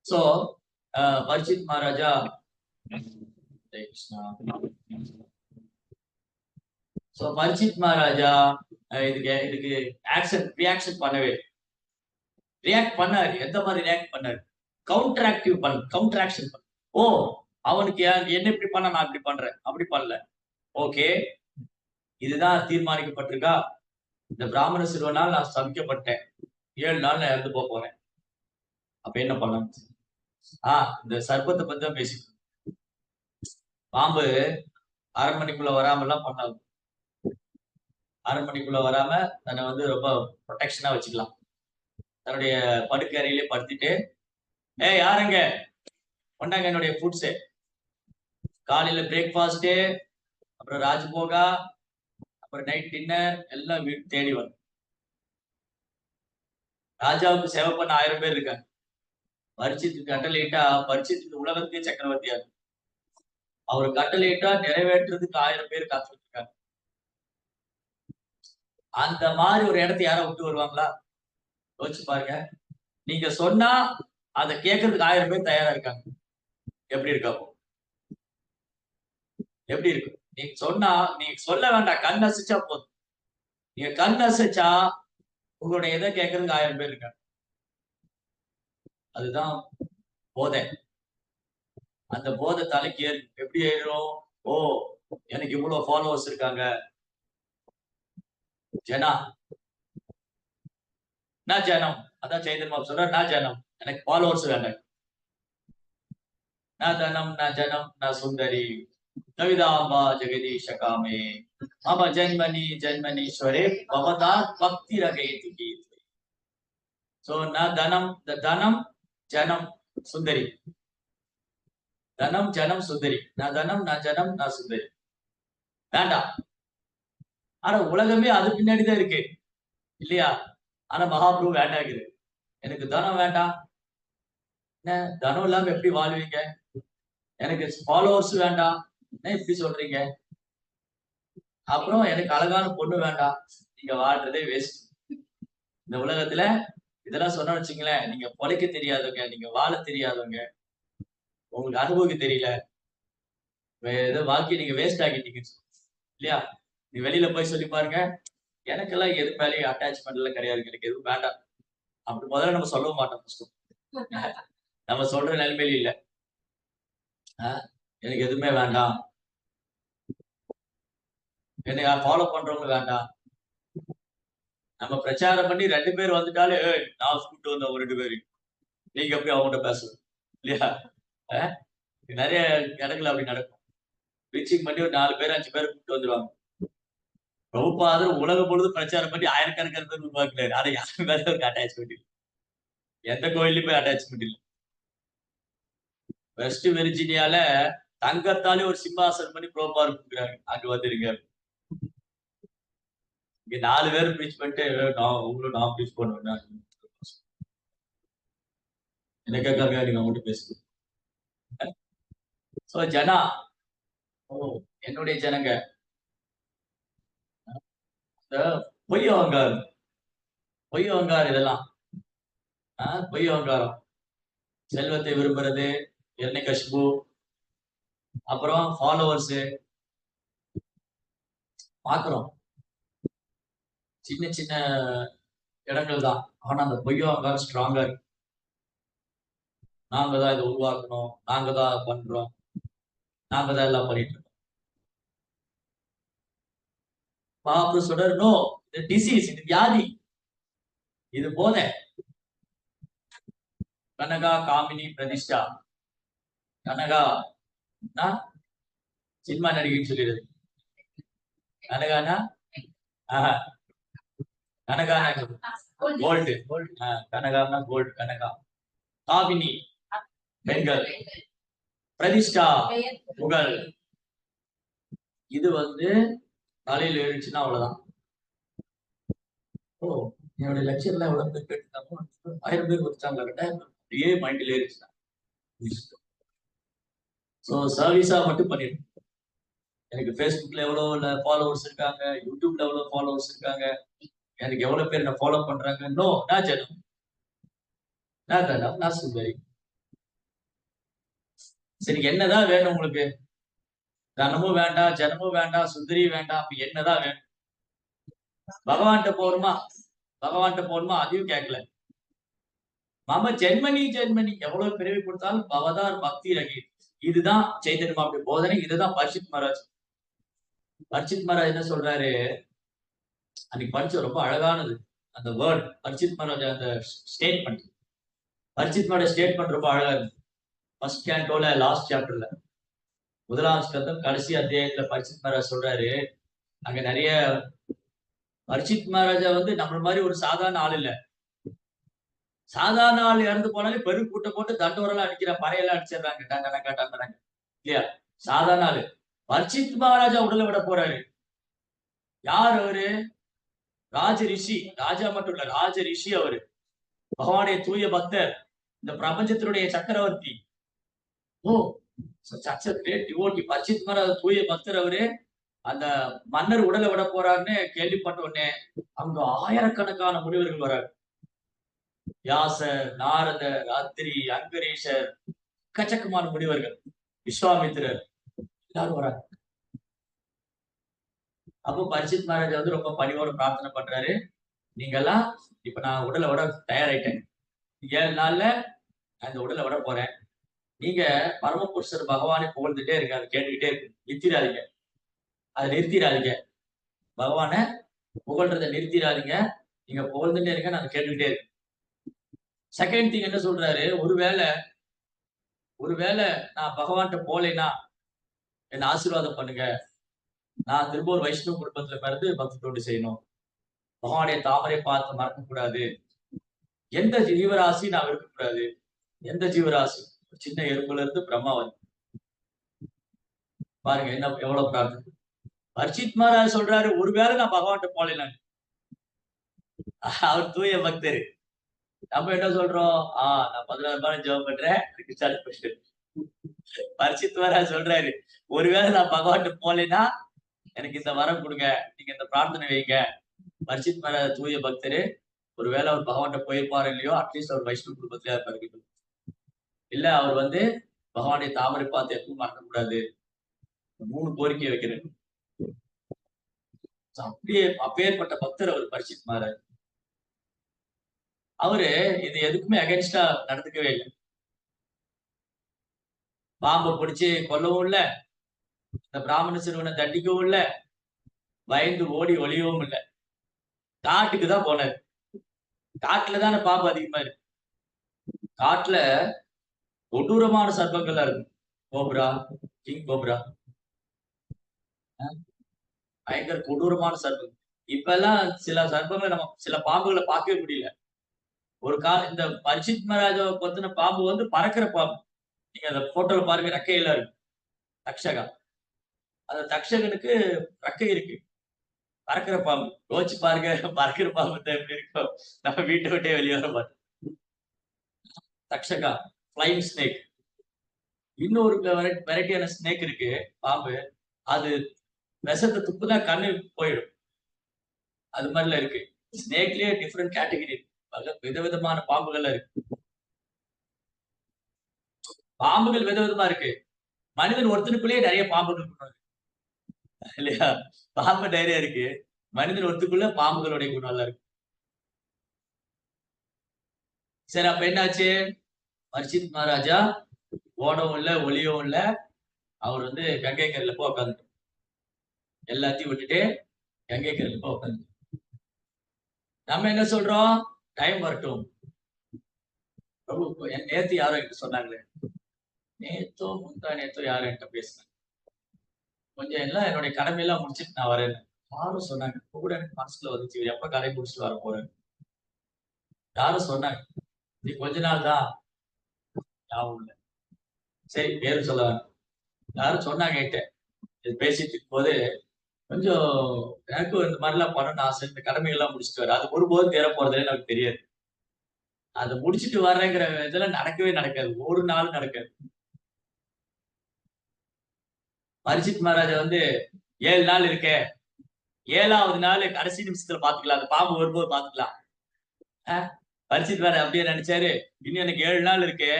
சோ பரிசித் மகாராஜா பரிசித் மகாராஜா இதுக்கு ரியாக்ஷன் பண்ணவே ரியாக்ட் பண்ணாரு. எந்த மாதிரி ரியாக்ட் பண்ணாரு? கவுண்டர் ஆக்ஷன் பண்ண. ஓ அவனுக்கு என்ன இப்படி பண்ண, நான் இப்படி பண்றேன், அப்படி பண்ணல. ஓகே, இதுதான் தீர்மானிக்கப்பட்டிருக்கா. இந்த பிராமண சிறுவனால் நான் சபிக்கப்பட்டேன், 7 நாள் நான் இறந்து போறேன். அப்ப என்ன பண்ணலாம்? இந்த சர்ப்பத்தை பத்தி தான் பேசி, பாம்பு அரண்மனைக்குள்ள வராம எல்லாம் பண்ணாது. அரண்மனைக்குள்ள வராம தன்னை வந்து ரொம்ப ப்ரொடெக்ஷனா வச்சுக்கலாம். தன்னுடைய படுக்கை அறையிலே படுத்திட்டு, யாருங்க கொண்டாங்க என்னுடைய ஃபுட்ஸு, காலையில பிரேக்ஃபாஸ்ட், அப்புறம் ராஜ்போகா, அப்புறம் நைட் டின்னர் எல்லாம் வீட்டு தேடி வரும். ராஜாவுக்கு சேவை பண்ண 1000 பேர் இருக்காங்க. பரிசித்துக்கு கட்டளையிட்டா பரிசித்துக்கு உலகத்துக்கே சக்கரவர்த்தியா இருக்கு. அவர் கட்டளையிட்டா நிறைவேற்றுறதுக்கு 1000 பேர் காத்துட்டு இருக்காங்க. அந்த மாதிரி ஒரு இடத்தை யார விட்டு வருவாங்களா? யோசிச்சு பாருங்க. நீங்க சொன்னா அதை கேட்கறதுக்கு 1000 பேர் தயாரா இருக்காங்க. எப்படி இருக்கா? எப்படி இருக்கு? நீங்க சொன்னா, நீங்க சொல்ல வேண்டாம், கண் அசைச்சா போதும். நீங்க கண் அசைச்சா உங்களுடைய எதை கேட்கறதுக்கு 1000 பேர் இருக்காங்க. அதுதான் போதை. அந்த போதை தலைக்கு ஏறும். எப்படி ஏறும்? ஓ எனக்கு இவ்வளவு ஃபாலோவர்ஸ் இருக்காங்க, ஜனா நான் ஜனம். அதான் சைதன்ய பாபு சொல்ற, நான் ஜனம், எனக்கு ஃபாலோவர்ஸ் வேண்டாம். நான் தனம் நான் ஜனம் நான் சுந்தரி கவிதாம்பா ஜெகதீஷ காமே மம ஜன்மனி ஜன்மனீஸ்வரே பவதா பக்தி ரகேதி கீத். சோ நான் தனம், தனம் ஜனம் சுந்தரி, தனம் ஜனம் சுந்தரி, நான் தனம் நான் ஜனம் நான் சுந்தரி வேண்டாம். ஆனா உலகமே அது பின்னாடிதான் இருக்கு இல்லையா? ஆனா மகாபிரபு வேண்டாங்குது, எனக்கு தனம் வேண்டாம். என்ன தனம் இல்லாம எப்படி வாழ்வீங்க? எனக்கு ஃபாலோவர்ஸ் வேண்டாம், என்ன இப்படி சொல்றீங்க? அப்புறம் எனக்கு அழகான பொண்ணு வேண்டாம், நீங்க வாழ்றதே வேஸ்ட். இந்த உலகத்துல இதெல்லாம் சொன்ன வச்சுங்களேன், நீங்க பொழைக்க தெரியாதவங்க, நீங்க வாழ தெரியாதவங்க, உங்களுக்கு அனுபவிக்க தெரியல, ஏதோ வாழ்க்கையை நீங்க வேஸ்ட் ஆகிட்டீங்க இல்லையா? நீ வெளியில போய் சொல்லி பாருங்க, எனக்கெல்லாம் எது மேலேயும் அட்டாச்மெண்ட் எல்லாம் கிடையாது, எனக்கு எதுவும் வேண்டாம் அப்படி முதல்ல நம்ம சொல்லவும் மாட்டோம். நம்ம சொல்ற நிலைமையில இல்ல, எனக்கு எதுவுமே வேண்டாம், என்னை ஃபாலோ பண்றவங்க வேண்டாம். நம்ம பிரச்சாரம் பண்ணி 2 பேர் வந்துட்டாலே நான் கூப்பிட்டு வந்த ஒரு 2 பேரு, நீங்க போய் அவங்ககிட்ட பேசணும் இல்லையா? நிறைய இடங்கள் அப்படி நடக்கும். ரீச்சிங் பண்ணி ஒரு 4 பேர் 5 பேர் கூப்பிட்டு வந்துருவாங்க. பிரபுபாதர் உலகம் பொழுது பிரச்சாரம் பண்ணி ஆயிரக்கணக்கான பேர் உருவாக்குறாரு. ஆனா யாரும் மேல ஒரு அட்டாச்மெண்ட் இல்லை, எந்த கோயிலுமே அட்டாச்மெண்ட் இல்லை. வெஸ்ட் வெர்ஜினியால தங்கத்தாலே ஒரு சிம்மாசனம் பண்ணி பிரபுபாதர் கொடுக்குறாங்க, அங்க வந்துருங்க. இங்க 4 பேர் ப்ரீச் பண்ணிட்டு நான் ப்ரீச் பண்ணுவேன், எனக்காக நீங்க அவங்ககிட்ட பேசுங்க. சோ ஜனா, என்னுடைய ஜனங்க, பொய் அகங்காரம், பொய் அகங்காரம், இதெல்லாம் பொய் அகங்காரம், செல்வத்தை விரும்புறது, இரண்யகசிபு, அப்புறம் ஃபாலோவர்ஸ் பாக்குறோம். சின்ன சின்ன இடங்கள் தான், ஆனா அந்த பொய் அகங்காரம் ஸ்ட்ராங்கா இருக்கு. நாங்க தான் இதை உருவாக்கணும், நாங்க தான் பண்றோம், நாங்க தான் எல்லாம் பண்ணிட்டு இருக்கோம். மகாபுரு சொல்றாரு, நோ, இது டிசீஸ், இது வியாதி, இது போதை. கனகா காமினி பிரதிஷ்டா, கனகா சினிமா நடிகைன்னு சொல்லிடுது. கனகானா கனகானா கோல்டு, கனகானா கோல்டு, கனகா. காமினி பெண்கள், பிரதிஷ்டா புகழ். இது வந்து தலையில் ஏறிச்சுன்னா அவ்வளவுதான். என்னுடைய லட்சியம்லாம் எவ்வளவு பேர் கேட்டுருக்காங்க, 1000 பேர் கொடுத்தாங்க, 2000 அப்படியே மைண்ட்ல ஏறிச்சுன்னா ஸோ சர்வீஸா மட்டும் பண்ணிடும். எனக்கு ஃபேஸ்புக்ல எவ்வளவு ஃபாலோவர்ஸ் இருக்காங்க, யூடியூப்ல எவ்வளவு ஃபாலோவர்ஸ் இருக்காங்க, எனக்கு எவ்வளவு பேர் என்ன ஃபாலோ பண்றாங்க, நோ நான் ஜனம் நான் தனம் நான் சுந்தரி. சரி என்னதான் வேணும் உங்களுக்கு? தனமும் வேண்டாம், ஜனமும் வேண்டாம், சுந்தரியும் வேண்டாம், அப்ப என்னதான் வேணும்? பகவான்கிட்ட போகணுமா? பகவான்கிட்ட போகணுமா? அதையும் கேட்கல. மம ஜென்மனி ஜென்மனி எவ்வளவு பிறவி கொடுத்தாலும் பவதார் பக்தி ரகி. இதுதான் சைத்தன்ய மாவுடைய போதனை. இதுதான் பரிஷித் மகாராஜ். பரிஷித் மகாராஜ் என்ன சொல்றாரு? அன்னைக்கு படிச்ச ரொம்ப அழகானது அந்த வேர்ட். பரிஷித் மகாராஜ் அந்த ஸ்டேட்மெண்ட், பரிஷித் மகாராஜ் ஸ்டேட்மெண்ட் ரொம்ப அழகா இருக்கு. ஃபர்ஸ்ட் கேண்டோல லாஸ்ட் சாப்டர்ல முதலாம் ஸ்கந்தம் கடைசி அத்தியாயத்துல பரிஷித் மகாராஜ் சொல்றாரு, அங்க நிறைய பரிஷித் மகாராஜா வந்து நம்மள மாதிரி ஒரு சாதாரண ஆள் இல்ல. சாதாரண ஆள் இறந்து போனாலே பெரும் கூட்டம் போட்டு தண்டோரெல்லாம் அடிக்கிற பறையெல்லாம் அடிச்சிடுறாங்க, டங்கனங்க டங்கனங்க இல்லையா? சாதாரண ஆளு. பரிஷித் மகாராஜா உடலை விட போறாரு. யார் அவரு? ராஜ ரிஷி. ராஜா மட்டும் இல்ல, ராஜ ரிஷி அவரு. பகவானுடைய தூய பக்தர், இந்த பிரபஞ்சத்தினுடைய சக்கரவர்த்தி. ஓ டிவோட்டி பரிஷித் மகாராஜா தூய பக்தர் அவரு. அந்த மன்னர் உடலை விட போறாருன்னு கேள்விப்பட்ட உடனே அங்க ஆயிரக்கணக்கான முனிவர்கள் வராரு. வியாசர், நாரதர், அத்திரி, அங்கரீஷர், எக்கச்சக்கமான முனிவர்கள், விஸ்வாமித்திரர் எல்லாரும் வராங்க. அப்போ பரிஷித் மகாராஜா வந்து ரொம்ப பணிவோட பிரார்த்தனை பண்றாரு, நீங்க எல்லாம் இப்ப நான் உடலை விட தயாராயிட்டேன். 7 நாள்ல நான் இந்த உடலை விட போறேன். நீங்க பரமபுருஷர் பகவானை புகழ்ந்துட்டே இருங்க, அதை கேட்டுக்கிட்டே இருக்கு, நிறுத்திடாதீங்க, அதை நிறுத்திடாதீங்க. பகவான புகழ்றதை நிறுத்திடாதீங்க, நீங்க புகழ்ந்துட்டே இருங்க, நான் கேட்டுக்கிட்டே இருக்கேன். செகண்ட் திங் என்ன சொல்றாரு? ஒருவேளை நான் பகவான்கிட்ட போலேன்னா என்ன ஆசீர்வாதம் பண்ணுங்க. நான் திரும்ப ஒரு வைஷ்ணவ குடும்பத்துல பிறந்து பக்தி தொண்டு செய்யணும். பகவானுடைய தாமரை பார்த்து மறக்க கூடாது. எந்த ஜீவராசி நான் இருக்கக்கூடாது. எந்த ஜீவராசி? சின்ன எறும்புல இருந்து பிரம்மாவன் பாருங்க என்ன எவ்வளவு பிரார்த்தனை. பரிஷித் மகாராஜ் சொல்றாரு, ஒருவேளை நான் பகவான்கிட்ட போலேன்னா. அவர் தூய பக்தர். நம்ம என்ன சொல்றோம்? நான் 16 பாடம் ஜெபம் பண்றேன், பரிஷித் மகாராஜ் சொல்றாரு, ஒருவேளை நான் பகவான்கிட்ட போலேன்னா எனக்கு இந்த வரம் கொடுங்க, நீங்க இந்த பிரார்த்தனை வைங்க. பரிஷித் மகாராஜ் தூய பக்தரு. ஒருவேளை அவர் பகவான்கிட்ட போயிருப்பாரு இல்லையோ, அட்லீஸ்ட் அவர் வைஷ்ணவ குடும்பத்திலே இருப்பாரு. இல்ல அவர் வந்து பகவானுடைய தாமரை பார்த்து எப்பவும் மறக்க கூடாது. 3 கோரிக்கை வைக்கிறேன். அப்படியே அப்பேற்பட்ட பக்தர் அவர் பரிஷித் மகாராஜ். அவரு இது எதுக்குமே அகைன்ஸ்டா நடந்துக்கவே இல்லை. பாம்பை பிடிச்சு கொல்லவும் இல்ல, இந்த பிராமண சிறுவனை தண்டிக்கவும் இல்ல, பயந்து ஓடி ஒளியவும் இல்லை. காட்டுக்கு தான் போனாரு. காட்டுலதான பாம்பு அதிகமா இருக்கு. காட்டுல கொடூரமான சர்ப்பங்கள்லாம் இருக்கும். கோப்ரா, கிங் கோப்ரா, பயங்கர கொடூரமான சர்ப்பம். இப்ப எல்லாம் சில சர்ப்பங்களை நம்ம சில பாம்புகளை பார்க்கவே முடியல. இந்த பரிஷித் மகாராஜாவை பத்தின பாம்பு வந்து பறக்கிற பாம்பு. நீங்க அந்த போட்டோல பாருங்க, ரெக்கையெல்லாம் இருக்கு. தக்ஷகா. அந்த தக்ஷகனுக்கு ரெக்கை இருக்கு. பறக்கிற பாம்பு. யோசிச்சு பாருங்க, பறக்கிற பாம்பு தான் எப்படி இருக்கும். நம்ம வீட்டை விட்டே வெளியே வர மாட்டோம். Takshaka, flying snake. இன்னொரு வெரைட்டியான ஸ்னேக் இருக்கு, பாம்பு. அது விஷத்தை துப்புனா கண்ணு போயிடும். அது மாதிரிலாம் இருக்கு. ஸ்னேக்லயே டிஃப்ரெண்ட் கேட்டகரி, விதவிதமான பாம்புகள் இருக்கு. பாம்புகள் விதவிதமா இருக்கு. மனிதன் ஒருத்தனுக்குள்ளேயே நிறைய பாம்புகள் இல்லையா? பாம்பு நிறைய இருக்கு. மனிதன் ஒருத்துக்குள்ள பாம்புகளுடைய குணம் எல்லாம் இருக்கு. சரி, அப்ப என்னாச்சு? பரிஷித் மகாராஜா ஓடவும் இல்ல, ஒளியவும் இல்ல. அவர் வந்து கங்கை கரையில போய் உட்காந்து எல்லாத்தையும் விட்டுட்டு கங்கை கரையில போய் உட்காந்து. நம்ம என்ன சொல்றோம்? டைம் வரட்டும். பிரபு நேத்து யாரோ என்கிட்ட சொன்னாங்களே, நேத்தோ முந்தா நேத்தோ யாரும் என்கிட்ட பேசினாங்க, கொஞ்சம் எல்லாம் என்னுடைய கடமையெல்லாம் முடிச்சுட்டு நான் வரேன். யாரும் சொன்னாங்க. இப்ப கூட எனக்கு மனசுல வந்துச்சு, எப்ப கடை முடிச்சுட்டு வர போறேன். யாரும் சொன்னாங்க. நீ கொஞ்ச நாள் தான், ஞாபகம் இல்லை. சரி, பேரு சொல்ல யாரும் சொன்னாங்க என்கிட்ட. பேசிட்டு இருக்கும் போது கொஞ்சம் எனக்கும் இந்த மாதிரிலாம் பண்ணணும்னு ஆசை. இந்த கடமைகள்லாம் முடிச்சுட்டு வரேன். அது ஒருபோதும் தேற போறதில்லன்னு எனக்கு தெரியாது. அத முடிச்சுட்டு வரேங்கிற இதெல்லாம் நடக்கவே நடக்காது. ஒரு நாளும் நடக்காது. பரீட்சித் மகாராஜா வந்து 7 நாள் இருக்கே. 7வது நாள் கடைசி நிமிஷத்துல பாத்துக்கலாம். அந்த பாம்பு வரும்போது பாத்துக்கலாம். அ பரீட்சித் வேற அப்படியே நெனச்சாரு. இன்னும் எனக்கு 7 நாள் இருக்கு.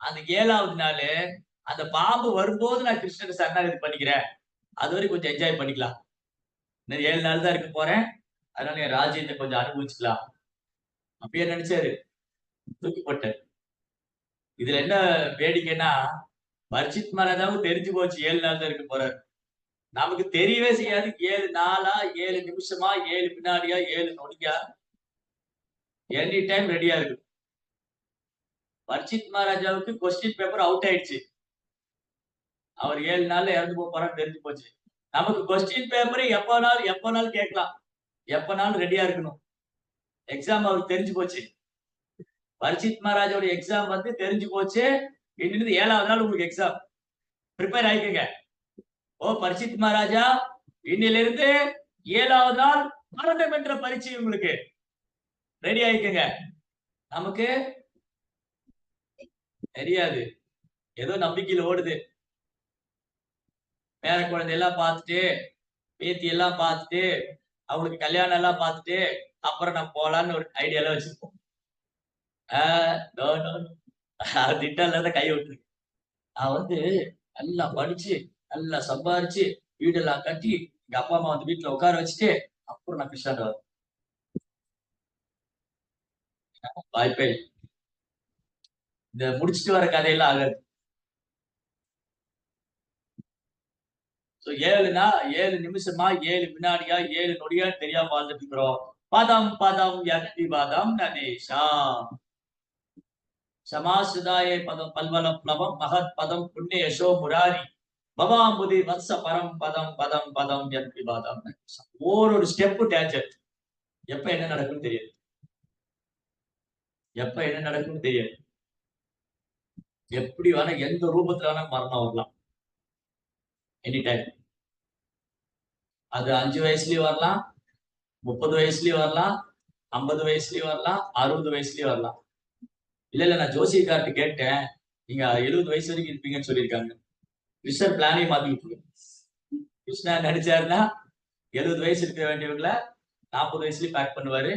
அந்த 7வது நாளு அந்த பாம்பு வரும்போது நான் கிருஷ்ணர சரணாகதி பண்ணிக்கிறேன். அதுவரைக்கும் கொஞ்சம் என்ஜாய் பண்ணிக்கலாம். இன்னும் 7 நாள் தான் இருக்க போறேன். அதனால என் ராஜ்யத்த கொஞ்சம் அனுபவிச்சுக்கலாம். அப்படியே நெனச்சாரு. தூக்கி போட்டாரு. இதுல என்ன வேடிக்கைன்னா, பரீட்சித் மகாராஜாவுக்கு தெரிஞ்சு போச்சு 7 நாள் தான் இருக்க போறாரு. நமக்கு தெரியவே செய்யாது. 7 நாளா, 7 நிமிஷமா, 7 வினாடியா, 7 நொடியா, எனி டைம் ரெடியா இருக்கு. பரீட்சித் மகாராஜாவுக்கு கொஸ்டின் பேப்பர் அவுட் ஆயிடுச்சு. அவர் 7 நாள்ல இறந்து போறான்னு தெரிஞ்சு போச்சு. நமக்கு கொஸ்டின் பேப்பர் எப்பனாலும் கேட்கலாம். எப்பனாலும் ரெடியா இருக்கணும். எக்ஸாம் அவருக்கு தெரிஞ்சு போச்சு. பரீட்சித் மகாராஜோட எக்ஸாம் வந்து தெரிஞ்சு போச்சு. இன்னிலிருந்து 7வது நாள் உங்களுக்கு எக்ஸாம். பிரிப்பேர் ஆயிக்கங்க. ஓ பரீட்சித் மகாராஜா, இன்னிலிருந்து 7வது நாள் மரணம் என்ற பரீட்சை உங்களுக்கு. ரெடி ஆயிக்கங்க. நமக்கு தெரியாது. ஏதோ நம்பிக்கையில ஓடுது. பேர குழந்தை எல்லாம் பார்த்துட்டு, பேத்தி எல்லாம் பார்த்துட்டு, அவங்களுக்கு கல்யாணம் எல்லாம் பார்த்துட்டு, அப்புறம் நம்ம போலான்னு ஒரு ஐடியால வச்சிருப்போம். ஆ நோ, நோ. அது திட்டம்ல கைய விட்டுரு. நான் வந்து நல்லா படிச்சு, நல்லா சம்பாரிச்சு, வீடெல்லாம் கட்டி, எங்க அப்பா, அம்மா வந்து வீட்ல உட்கார வச்சுட்டு, அப்புறம் நான் கிருஷ்ணாட்ட வருவேன். வாய்ப்பே இல்ல. இந்த முடிச்சுட்டு வர கதையெல்லாம் ஆகாது. சோ 7 நிமிஷமா, 7 வினாடியா, 7 நொடியா தெரியாம வாழ்ந்துட்டு இருக்கிறோம். பதம் பதம் யக்தி பதம் நதேஷாம். சமாசுதாயே பதம் பல்வலம் பிளவம் மகத் பதம் புண்ணிய யசோ முராரி பவாம்புதி வத்ச பரம் பதம் பதம் பதம் யக்தி பதம் நதேஷாம். ஒரு ஸ்டெப் டேஞ்சர். எப்ப என்ன நடக்கும்னு தெரியாது. எப்ப என்ன நடக்கும்னு தெரியாது. எப்படி வேணா எந்த ரூபத்துல வேணா மரணம் வரலாம். Any time. அது 5 வயசுலயும் வரலாம், 30 வயசுலயும் வரலாம், 50 வயசுலயும் வரலாம், 60 வயசுலயும் வரலாம். இல்ல நான் ஜோசியக்கார்ட்ட கேட்டேன். நீங்க 70 வயசு வரைக்கும் இருப்பீங்கன்னு சொல்லியிருக்காங்க. கிருஷ்ணர் பிளானே மாத்தி விட்டுரு. கிருஷ்ணா நடிச்சாருன்னா 70 வயசு இருக்க வேண்டியவங்கள 40 வயசுலயே பேக் பண்ணுவாரு.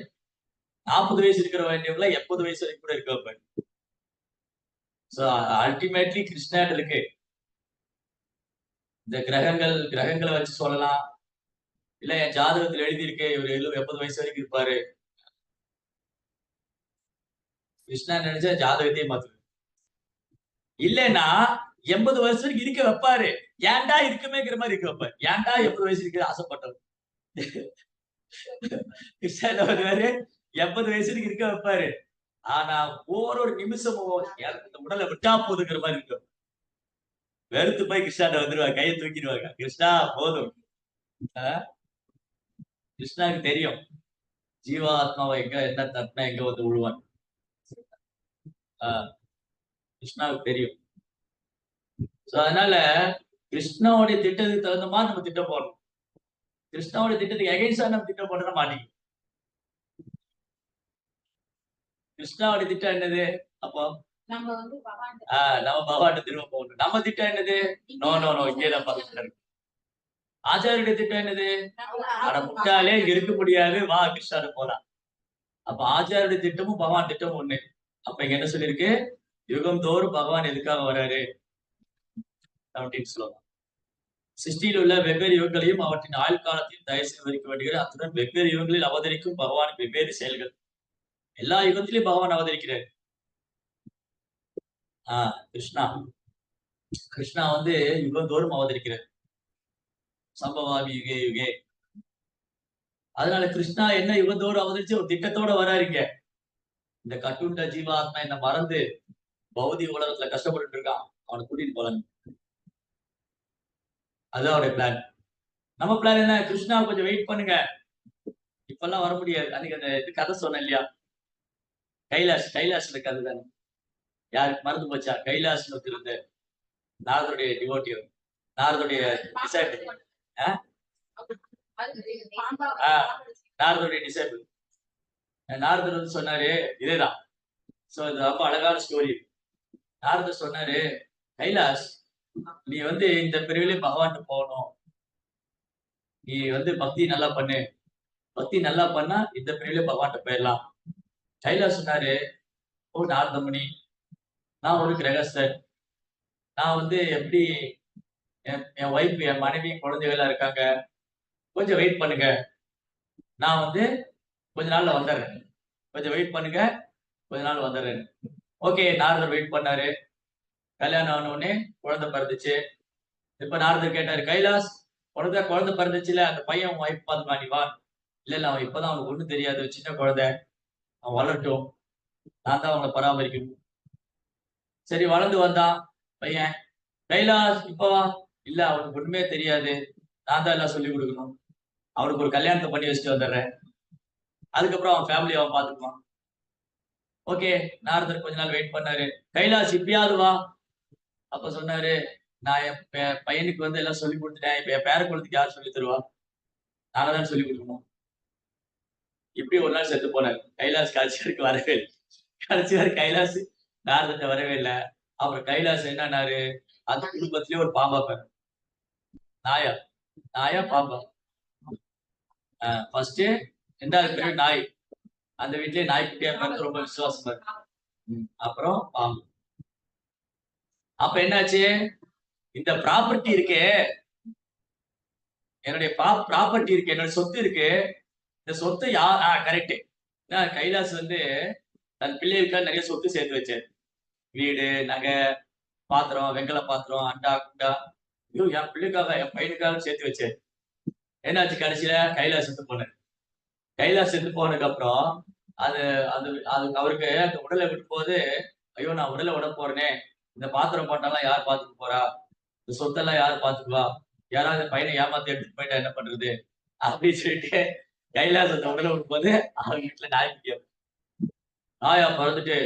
40 வயசு இருக்கிற வேண்டியவங்கள 80 வயசு வரைக்கும் கூட இருக்க வைப்பாரு. சோ அல்டிமேட்லி கிருஷ்ணாட்ட இருக்கு. இந்த கிரகங்கள வச்சு சொல்லலாம். இல்ல என் ஜாதகத்துல எழுதியிருக்கு இவரு 80 வயசு வரைக்கும் இருப்பாரு. கிருஷ்ணா நினைச்சா ஜாதகத்தையே மாத்து. இல்லன்னா 80 வருஷம் வரைக்கும் இருக்க வைப்பாரு. ஏன்டா இருக்குமேங்கிற மாதிரி இருக்க வைப்பாரு. ஏன்டா 80 வயசு இருக்கிற ஆசைப்பட்டவர். கிருஷ்ணா என்ன பண்ணுவாரு 80 வயசு வரைக்கும் இருக்க வைப்பாரு. ஆனா ஒரு நிமிஷமும் எனக்கு இந்த உடலை விட்டா போதுங்கிற மாதிரி இருக்கும். வெறுத்து போய் கிருஷ்ணாட்ட வந்துருவாங்க. கையை தூக்கிடுவாங்க. கிருஷ்ணா போதும். ஆஹ் கிருஷ்ணாவுக்கு தெரியும். ஜீவாத்மாவை எங்க என்ன தட்டினா எங்க வந்து விழுவான். ஆஹ் கிருஷ்ணாவுக்கு தெரியும். சோ அதனால கிருஷ்ணாவுடைய திட்டத்துக்கு தகுந்த மாதிரி நம்ம திட்டம் போடணும். கிருஷ்ணாவுடைய திட்டத்துக்கு எகைன்ஸ்டா நம்ம திட்டம் போட மாட்டேங்குது. கிருஷ்ணாவுடைய திட்டம் என்னது? அப்போ நம்ம பகவான்கிட்ட திரும்ப போகணும். நம்ம திட்டம் என்னது? நோ நோ நோ இங்கேதான் பகவான். ஆச்சாரியுடைய திட்டம் என்னது? அட முட்டாளே இங்க இருக்க முடியாது. வா கிருஷ்ணாட்ட போலாம். அப்ப ஆச்சாரியுடைய திட்டமும் பகவான் திட்டமும் ஒண்ணு. அப்ப இங்க என்ன சொல்லிருக்கு? யுகம் தோறும் பகவான் எதுக்காக வராரு? 17 ஸ்லோகம். சிருஷ்டியில் உள்ள வெவ்வேறு யுகங்களையும் அவற்றின் ஆயுள் காலத்தையும் தயவு செய்து விவரிக்க வேண்டுகிறது. அத்துடன் வெவ்வேறு யுகங்களில் அவதரிக்கும் பகவானின் வெவ்வேறு செயல்கள். எல்லா யுகத்திலும் பகவான் அவதரிக்கிறார். கிருஷ்ணா கிருஷ்ணா வந்து யுகந்தோறும் அவதரிக்கிறார். சம்பவாமி யுகே யுகே. அதனால கிருஷ்ணா என்ன யுகத்தோடு அவதரிச்சு ஒரு திட்டத்தோட வராருங்க. இந்த கட்டுண்ட ஜீவாத்மா என்ன மறந்து பௌதிக உலகத்துல கஷ்டப்பட்டு இருக்கான். அவனை கூட்டிட்டு போலாங்க. அதுதான் அவருடைய பிளான். நம்ம பிளான் என்ன? கிருஷ்ணா கொஞ்சம் வெயிட் பண்ணுங்க. இப்பெல்லாம் வர முடியாது. அன்னைக்கு அந்த இது கதை சொன்னேன் இல்லையா? கைலாஷ்ல கதை தானே. யாருக்கு மறந்து போச்சா? கைலாஷ்னு ஒருத்தர் இருந்தார். நாரதருடைய டிவோட்டி. நாரதுடைய டிசைபிள். நாரதருடைய டிசைபிள். நாரதர் வந்து சொன்னாரு இதேதான். சோ இது ரொம்ப அழகான ஸ்டோரி. நாரதர் சொன்னாரு, கைலாஷ் நீ வந்து இந்த பிறவிலே பகவான்கிட்ட போகணும். நீ வந்து பக்தி நல்லா பண்ணு. பக்தி நல்லா பண்ணா இந்த பிறவிலே பகவான்கிட்ட போயிடலாம். கைலாஷ் சொன்னாரு, ஓ நாரதமுனி, நான் ஒரு கிரகஸ்தன். நான் வந்து எப்படி என் ஒய்ஃப், என் மனைவி, குழந்தைகள் இருக்காங்க. கொஞ்சம் வெயிட் பண்ணுங்க. நான் வந்து கொஞ்ச நாள்ல வந்துடுறேன். கொஞ்சம் வெயிட் பண்ணுங்க. கொஞ்ச நாள் வந்துடுறேன். ஓகே நாரதர் வெயிட் பண்ணாரு. கல்யாணம் ஆன உடனே குழந்தை பிறந்துச்சு. இப்ப நாரதர் கேட்டாரு, கைலாஷ் உனக்கு குழந்தை பிறந்துச்சுல, அந்த பையன் உன் ஒய்ஃப் பாத்துக்கலாம் நீ வா. இல்ல அவன் இப்பதான் அவனுக்கு ஒண்ணும் தெரியாது, சின்ன குழந்தை, அவன் வளரட்டும், நான் தான் அவனை பராமரிக்கணும். சரி வளர்ந்து வந்தான் பையன். கைலாஷ் இப்ப வா. இல்ல அவனுக்கு ஒண்ணுமே தெரியாது, நான் தான் எல்லாம் சொல்லிக் கொடுக்கணும். அவனுக்கு ஒரு கல்யாணத்தை பண்ணி வச்சுட்டு வந்துடுறேன். அதுக்கப்புறம் அவன் ஃபேமிலி அவன் பாத்துக்குவான். ஓகே நாரதர் கொஞ்ச நாள் வெயிட் பண்ணாரு. கைலாஷ் இப்பயாவது வா. அப்ப சொன்னாரு, நான் என் பையனுக்கு வந்து எல்லாம் சொல்லி கொடுத்துட்டேன். இப்ப என் பேர குழந்தைக்கு யார் சொல்லி தருவா? நாங்க தான் சொல்லி கொடுக்கணும். இப்படி ஒரு நாள் செத்து போனார். கைலாஷ் கடைசி வரைக்கும் வரவே இல்லை. கடைசி வரை கைலாஷ் நாரதத்தை வரவே இல்லை. அப்புறம் கைலாஷ் என்னன்னாரு, அந்த குடும்பத்திலேயே ஒரு பாம்பா பாரு. நாயா நாயா பாம்பா. ஃபர்ஸ்ட் 2வது பேரு நாய். அந்த வீட்லயே நாய்க்குட்டியா பிறந்து ரொம்ப விசுவாசமா இருக்கு. அப்புறம் பாம்பு. அப்ப என்னாச்சு, இந்த ப்ராப்பர்ட்டி இருக்கே, என்னுடைய ப்ராப்பர்ட்டி இருக்கு, என்னோட சொத்து இருக்கு. இந்த சொத்தை கரெக்ட். கைலாஷ் வந்து தன் பிள்ளைகளுக்காக நிறைய சொத்து சேர்த்து வச்சாரு. வீடு, நகை, பாத்திரம், வெங்கல பாத்திரம், அண்டா குண்டா. ஐயோ என் பிள்ளைக்காக, என் பையனுக்காக சேர்த்து வச்சாரு. என்னாச்சு கடைசியில கைலாஷ் செத்து போனாரு. கைலாஷ் செத்து போனதுக்கு அப்புறம் அது அது அது அவருக்கு அந்த உடலை விட்டு போது, ஐயோ நான் உடலை விட போறேனே, இந்த பாத்திரம் போட்டாலாம் யார் பாத்துக்க போறா, இந்த சொத்தெல்லாம் யார் பாத்துக்குவா, யாராவது பையனை ஏமாத்தி எடுத்துட்டு போயிட்டா என்ன பண்றது அப்படின்னு சொல்லிட்டு கைலாஷ் அந்த உடலை விடும் போது அவங்க வீட்டுல நாய்க்குட்டியா நாயா பறந்துட்டு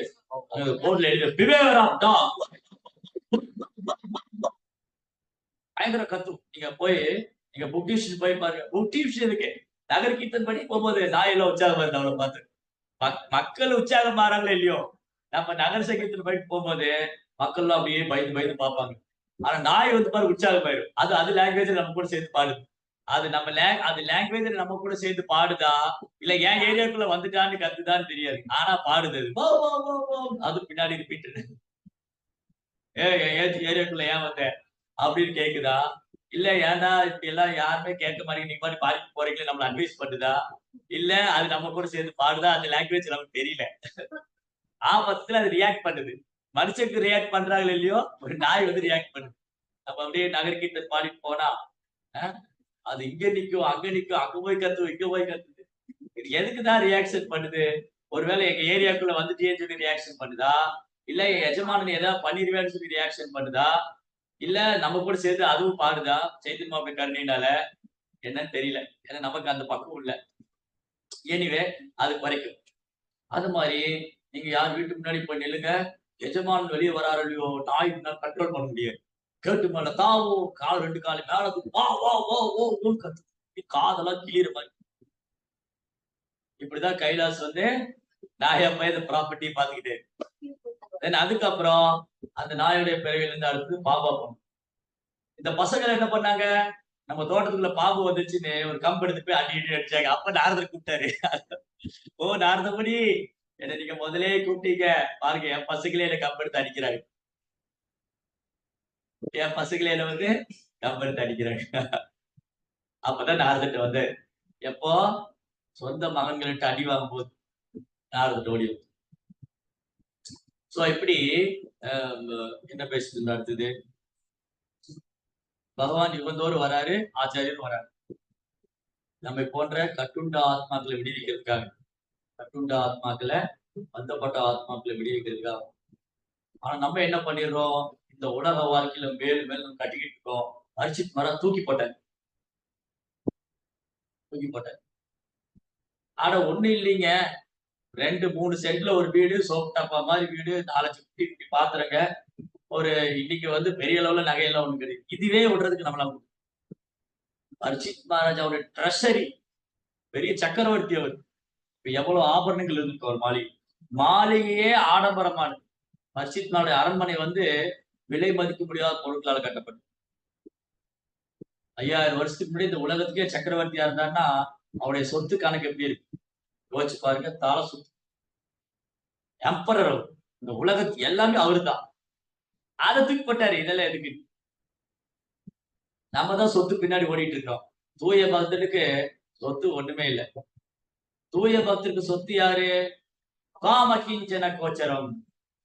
போர்ட்ல எழுதி பிவேவராம் டாக் பயங்கர கத்தும். நீங்க புக் டிவிஷன் போய் பாருங்க. புக் டிவிஷன் இருக்கு. நகர் கீர்த்தன் பண்ணி போகும்போது நாயெல்லாம் உற்சாகம் வருது அவளை பார்த்து. மக்கள் உற்சாகம் மாறாங்களோ இல்லையோ, நம்ம நகர சங்கீதத்துல போயிட்டு போகும்போது மக்கள் எல்லாம் அப்படியே பயந்து பயந்து பார்ப்பாங்க. ஆனா நாய் வந்து பாரு உற்சாகம் ஆயிடும். அது லாங்குவேஜ் நம்ம கூட சேர்த்து பாடுது. அது லாங்குவேஜ் நம்ம கூட சேர்த்து பாடுதா, இல்ல என் ஏரியாக்குள்ள வந்துட்டான்னு கத்துதான்னு தெரியாது. ஆனா பாடுது. அது பின்னாடி ரிப்பீட். ஏரியாக்குள்ள ஏன் வந்த அப்படின்னு கேக்குதா, இல்ல ஏன்டா இப்படி எல்லாம் யாருமே கேட்க மாட்டேங்க, நீங்க மாதிரி பாடிட்டு போறீங்களே நம்மள அட்வைஸ் பண்ணுதா, இல்ல அது நம்ம கூட சேர்ந்து பாடுதா, அந்த லாங்குவேஜ் நமக்கு தெரியல. ஆபத்துல அது ரியாக்ட் பண்ணுது. மனுஷனுக்கு ரியாக்ட் பண்றாங்களோ இல்லையோ, ஒரு நாய் வந்து ரியாக்ட் பண்ணுது. நம்ம அப்படியே நகர்கீர்த்தன் பாடிட்டு போனா அது இங்க நிக்கும், அங்க நிக்கும், அங்க போய் கத்தும், இங்க போய் கத்துது. இது எதுக்குதான் ரியாக்ஷன் பண்ணுது? ஒருவேளை எங்க ஏரியாக்குள்ள வந்துட்டேன்னு சொல்லி ரியாக்ஷன் பண்ணுதா, இல்ல என் எஜமானன் ஏதாவது பண்ணிடுவேன்னு சொல்லி ரியாக்ஷன் பண்ணுதா, இல்ல நம்ம கூட சேர்ந்து அதுவும் பாடுதா சைத்தன்ய மாப்பிள்ளை கருணையினால, என்னன்னு தெரியல. ஏன்னா நமக்கு அந்த பக்குவம் இல்ல. எனிவே அது குறைக்கும். அது மாதிரி நீங்க யார் வீட்டுக்கு முன்னாடி போய் நில்லுங்க, எஜமானன் வெளியே வராரு இல்லையோ, நாய் கண்ட்ரோல் பண்ண முடியாது. கேட்டு மேல தாவும், கால் 2 காலு மேல வா வா வா ஓ கத்து. காதெல்லாம் கிளியிற மாதிரி. இப்படிதான் கைலாஷ் வந்து நாயா போய் அந்த ப்ராப்பர்ட்டி பாத்துக்கிட்டு. அதுக்கப்புறம் அந்த நாயுடைய பிறவில இருந்து அடுத்து பாபா போனோம். இந்த பசங்க என்ன பண்ணாங்க, நம்ம தோட்டத்துக்குள்ள பாம்பு வந்துச்சுன்னு ஒரு கம்பு எடுத்து போய் அடி அடி அடிச்சாங்க. அப்ப நாரதர் கூப்பிட்டாரு. ஓ நாரதமுனி, என்ன நீங்க முதலே கூப்பிட்டீங்க பாருங்க, என் பசங்களே என்ன கம்பு எடுத்து அடிக்கிறாங்க. என் பசங்களே என்ன வந்து கம்பு எடுத்து அடிக்கிறாங்க. அப்பதான் நாரதர்ட்ட வந்து எப்போ சொந்த மகன்கள்ட்ட அடி வாங்கும் போது நாரதர்ட்ட ஓடி. சோ இப்படி என்ன பேசிட்டு இருந்தா அடுத்தது, பகவான் யுகந்தோறும் வராரு, ஆச்சாரியரும் வராரு. நம்மை போன்ற கட்டுண்ட ஆத்மாக்களை விடுவிக்கிறதுக்காக, கட்டுண்ட ஆத்மாக்களை, பந்தப்பட்ட ஆத்மாக்களை விடுவிக்கிறதுக்காக. ஆனா நம்ம என்ன பண்ணிடுறோம், இந்த உலக வாழ்க்கையில மேலும் மேலும் கட்டிக்கிட்டு இருக்கோம். அரிசித் மரம் தூக்கி போட்டேன். ஆனா ஒண்ணு இல்லைங்க, 2-3 சென்ட்ல ஒரு வீடு, சோப் டப்பா மாதிரி வீடு, 4 குட்டி குட்டி பாத்திரங்க, ஒரு இன்னைக்கு வந்து பெரிய அளவுல நகையெல்லாம் ஒண்ணு கிடையாது. இதுவே விடுறதுக்கு நம்மளால பரீட்சித் மகாராஜாவுடைய ட்ரெஷரி, பெரிய சக்கரவர்த்தி அவர். எவ்வளவு ஆபரணங்கள் இருக்கு அவர் மாளிகை. மாளிகையே ஆடம்பரமானது. பரீட்சித் மகாராஜ அரண்மனை வந்து விலை மதிக்க முடியாத பொருட்களால் கட்டப்பட்டது. 5000 வருஷத்துக்கு முன்னாடி இந்த உலகத்துக்கே சக்கரவர்த்தியா இருந்தாருன்னா அவருடைய சொத்து கணக்கு எப்படி இருக்கு யோசிச்சு பாருங்க. தாள சொத்து, எம்பரர் அவர். இந்த உலகத்துக்கு எல்லாமே அவரு தான். அதை தூக்கி போட்டாரு. இதெல்லாம் எதுக்கு? நம்ம தான் சொத்து பின்னாடி ஓடிட்டு இருக்கோம். தூய பக்தனுக்கு சொத்து ஒண்ணுமே இல்லை. தூய பக்தருக்கு சொத்து யாரு? காமகிஞ்சன கோச்சரம்.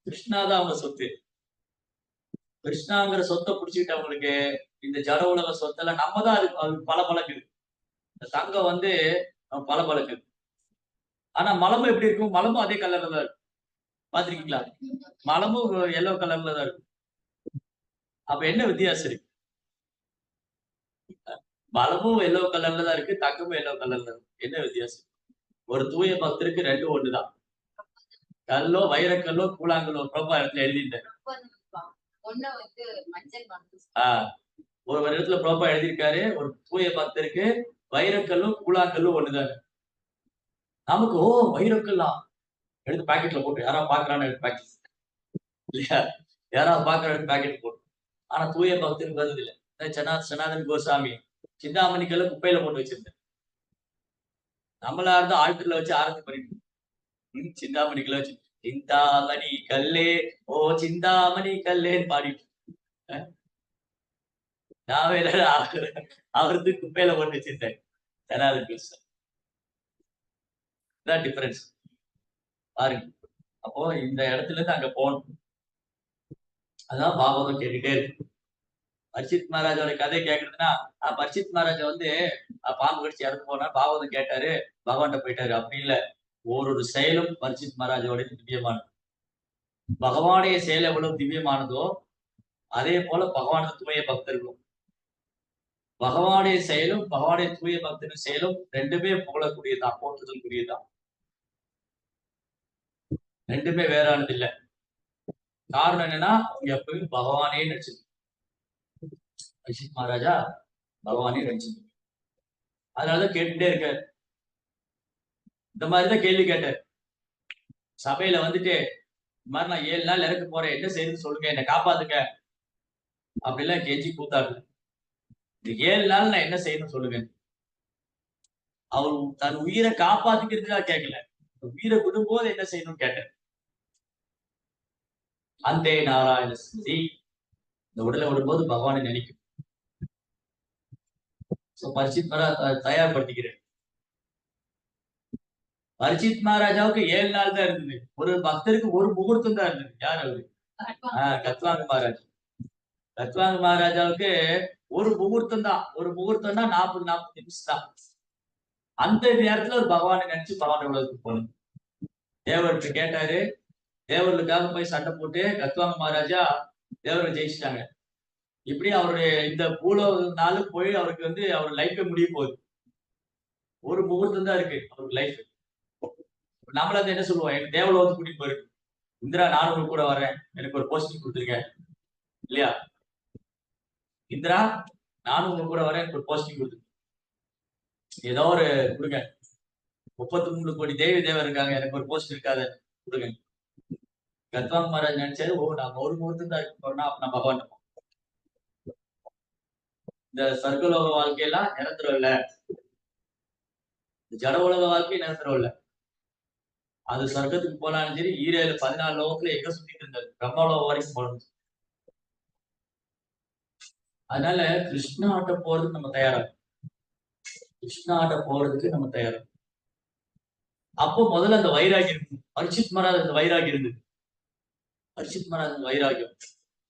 கிருஷ்ணா தான் அவங்க சொத்து. கிருஷ்ணாங்கிற சொத்தை புடிச்சுக்கிட்டவங்களுக்கு இந்த ஜட உலக சொத்தெல்லாம் நம்ம தான் அது பல பழக்குது. இந்த தங்கம் வந்து பல பழக்குது. ஆனா மலமும் எப்படி இருக்கும்? மலமும் அதே கலர்ல தான் இருக்கும். பாத்திருக்கீங்களா? மலமும் எல்லோ கலர்ல தான் இருக்கும். அப்ப என்ன வித்தியாசம் இருக்கு? மலமும் எல்லோ கலர்ல தான் இருக்கு, தங்கமும் எல்லோ கலர்ல இருக்கு. என்ன வித்தியாசம்? ஒரு தூய பக்தருக்கு ரெண்டும் ஒண்ணுதான். கல்லோ வைரக்கல்லோ கூழாங்கல்லோ பிரபா இடத்துல எழுதிட்டேன். ஒரு இடத்துல பிரபா எழுதியிருக்காரு, ஒரு தூய பக்தருக்கு வைரக்கல்லும் கூழாங்கல்லும் ஒண்ணுதாங்க. நமக்கு வைரக்கல்லா எடுத்து பாக்கெட்ல போட்டு யாராவது பாக்குறான்னு எடுத்து பாக்கெட் இல்லையா? யாராவது பாக்குற எடுத்து பாக்கெட் போட்டு. ஆனா தூய பக்தருக்கு வருது இல்லை. சனாதன் கோசாமி சிந்தாமணிக்கெல்லாம் குப்பையில போட்டு வச்சிருந்தேன். நம்மளா இருந்தா ஆழ்த்துல வச்சு ஆரத்தி பண்ணிட்டு சிந்தாமணிக்கெல்லாம் வச்சு சிந்தாமணி கல்லே ஓ சிந்தாமணி கல்லேன்னு பாடிட்டு நான் வேற அவருக்கு குப்பையில போட்டு வச்சிருந்தேன். சனாதன் கோசாமி தான் டிஃபரன்ஸ் பாருங்க. அப்போ இந்த இடத்துல இருந்து அங்க போகணும். அதான் பாகவதம் கேட்டுட்டே இருக்கு. பரீட்சித் மகாராஜோட கதை கேட்கறதுன்னா பரீட்சித் மகாராஜா வந்து பாம்பு கடிச்சு இறந்து போனா பாகவதம் கேட்டாரு, பகவான்கிட்ட போயிட்டாரு. அப்படி இல்ல. ஒரு செயலும் பரீட்சித் மகாராஜோட திவ்யமானது. பகவானுடைய செயல் எவ்வளவு திவ்யமானதோ அதே போல பகவானுக்கு தூய பக்தர்களும். பகவானுடைய செயலும் பகவானுடைய தூய பக்தரின் செயலும் ரெண்டுமே புகழக்கூடியதான், போற்றுதலுக்குரியதான். ரெண்டுமே வேறானது இல்லை. காரணம் என்னன்னா எப்பவும் பகவானே நினைச்சிருக்கு. பரீட்சித் மகாராஜா பகவானே நினைச்சிருக்கு. அதனாலதான் கேட்டுட்டே இருக்காரு. இந்த மாதிரிதான் கேள்வி கேட்டார். சபையில வந்துட்டு இந்த மாதிரி நான் 7 நாள் இறக்க போறேன், என்ன செய்யுன்னு சொல்லுங்க, என்னை காப்பாத்துங்க அப்படிலாம் கெஞ்சி கூத்தாடு. இந்த 7 நாள் நான் என்ன செய்யணும் சொல்லுங்க. அவர் தன் உயிரை காப்பாத்திக்கிறதுக்காக கேட்கல, உயிரை விடும்போது என்ன செய்யணும்னு கேட்டார். அந்தே நாராயண ஸ்தி, இந்த உடலை விடும்போது பகவானை நினைக்கும். பரீட்சித் மகாராஜ் தயார்படுத்திக்கிறேன். பரீட்சித் மகாராஜாவுக்கு 7 நாள் தான் இருந்தது. ஒரு பக்தருக்கு ஒரு முகூர்த்தம் தான் இருந்தது. யார் அவரு? கத்வாங்க மகாராஜ். கத்வாங்க மகாராஜாவுக்கு ஒரு முகூர்த்தம் தான். ஒரு முகூர்த்தம்னா 40 நிமிஷம் தான். அந்த நேரத்துல ஒரு பகவானை நினைச்சு பகவான் உலகத்துக்கு போகணும். தேவர்கிட்ட கேட்டாரு. தேவர்களுக்காக போய் சண்டை போட்டு கத்வாங்க மகாராஜா தேவரை ஜெயிச்சிட்டாங்க. இப்படி அவருடைய இந்த பூலோகனால போய் அவருக்கு வந்து அவர் லைஃபே முடிய போகுது. ஒரு முகூர்த்தம் தான் இருக்கு அவருக்கு லைஃப். நம்மள என்ன சொல்லுவோம்? எனக்கு தேவலோகத்துக்கு கூட்டிட்டு போயிருக்கு. இந்திரா நானும் உங்க கூட வரேன், எனக்கு ஒரு போஸ்டிங் கொடுத்துருங்க இல்லையா? இந்திரா நானும் உங்க கூட வரேன், எனக்கு ஒரு போஸ்டிங் கொடுத்துருங்க. ஏதோ ஒரு கொடுங்க. 33 கோடி தேவி தேவர் இருக்காங்க, எனக்கு ஒரு போஸ்ட் இருக்காத கொடுங்க. கத்வாங்க மகாராஜ் நினைச்சாரு, நாம ஒரு முகூர்த்தம் தான் இருக்க போறோம்னா அப்ப நம்ம பகவான் இந்த சர்க்கலோக வாழ்க்கையெல்லாம் நிரந்தரம் இல்ல, ஜட உலக வாழ்க்கை நிரந்தரம் இல்ல. அது சொர்க்கத்துக்கு போனாலும் சரி, 14 லோகத்துல எங்க சுத்திட்டு இருந்தாரு, பிரம்மலோகம் வரைக்கும் போகணும். அதனால கிருஷ்ணா ஆட்ட போறதுக்கு நம்ம தயாராகும். கிருஷ்ணா ஆட்ட போறதுக்கு நம்ம தயாராகும். அப்போ முதல்ல அந்த வைராகியம் இருக்கும். பரீட்சித் மகாராஜ் அந்த வைராகியம் இருந்தது. பரீட்சித் மகாராஜ் அந்த வைராகியம்,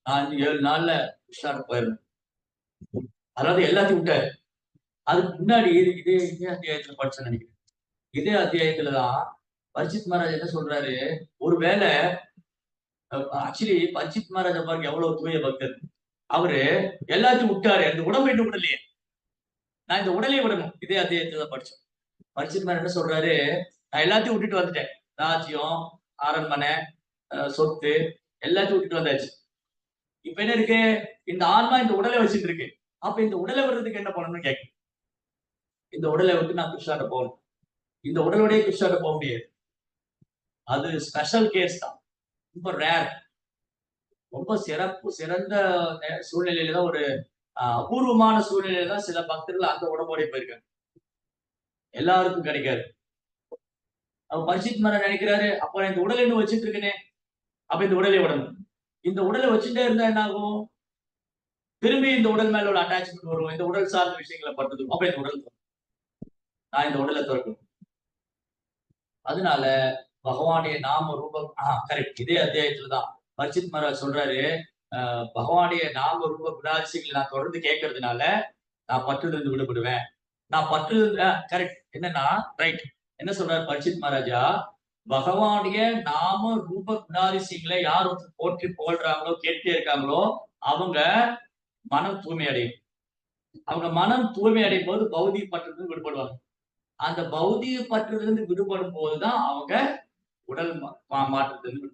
நான் 7 நாள்ல கிருஷ்ணாட்ட போயிடணும். அதாவது எல்லாத்தையும் விட்டாரு. அதுக்கு முன்னாடி இதே அத்தியாயத்துல படிச்சு நினைக்கிறேன். இதே அத்தியாயத்துலதான் பரீட்சித் மகாராஜ் என்ன சொல்றாரு, ஒருவேளை ஆக்சுவலி பரீட்சித் மகாராஜா பாருங்க எவ்வளவு தூய பக்தர். அவரு எல்லாத்தையும் விட்டாரு, அந்த உடம்பு இன்னும் விடலையே, நான் இந்த உடலையே விடணும். இதே அத்தியாயத்துல தான் படிச்சோம். பரீட்சித் மகாராஜ் என்ன சொல்றாரு, நான் எல்லாத்தையும் விட்டுட்டு வந்துட்டேன். ராஜ்யம், அரண்மனை, சொத்து எல்லாத்தையும் விட்டுட்டு வந்தாச்சு. இப்ப என்ன இருக்கு? இந்த ஆன்மா இந்த உடலை வச்சுட்டு இருக்கு. அப்ப இந்த உடலை விடுறதுக்கு என்ன பண்ணணும்னு கேட்கு. இந்த உடலை விட்டு நான் கிருஷ்ணாட்ட போகணும். இந்த உடலோடய கிருஷ்ணாட்ட போக முடியாது. அது ஸ்பெஷல் கேஸ் தான், ரொம்ப ரேர். ரொம்ப சிறந்த சூழ்நிலையில தான், ஒரு அபூர்வமான சூழ்நிலையில தான் சில பக்தர்கள் அந்த உடம்போட போயிருக்காங்க. எல்லாருக்கும் கிடைக்காது. அவர் பரிசித் மரம் நினைக்கிறாரு, அப்ப இந்த உடலை இன்னும் வச்சுட்டு இருக்கனே, அப்ப இந்த உடலை விடணும். இந்த உடலை வச்சுட்டே இருந்தா என்ன ஆகும்? திரும்பி இந்த உடல் மேல ஒரு அட்டாச்மெண்ட் வரும். இந்த உடல் சார்ந்த விஷயங்களை பண்றது, அப்ப இந்த உடல் நான் இந்த உடலை திறக்கணும். அதனால பகவானுடைய நாம ரூபம் கரெக்ட். இதே அத்தியாயத்துலதான் பரிசித் மகாராஜ் சொல்றாரு, பகவானுடைய நாம ரூப குணாதிசயங்களை நான் தொடர்ந்து கேட்கறதுனால நான் பற்றுலேருந்து விடுபடுவேன். நான் பற்று கரெக்ட். என்னன்னா ரைட், என்ன சொல்றாரு பரிசித் மகாராஜா, பகவானுடைய நாம ரூப குணாதிசயங்களை யார் போற்றி புகழ்றாங்களோ, கேட்டே இருக்காங்களோ, அவங்க மனம் தூய்மை அடையும். அவங்க மனம் தூய்மை அடையும் போது பௌதிக பற்றிலிருந்து விடுபடுவாங்க. அந்த பௌதிக பற்றிலிருந்து விடுபடும் போதுதான் அவங்க உடல் மாற்றத்திலிருந்து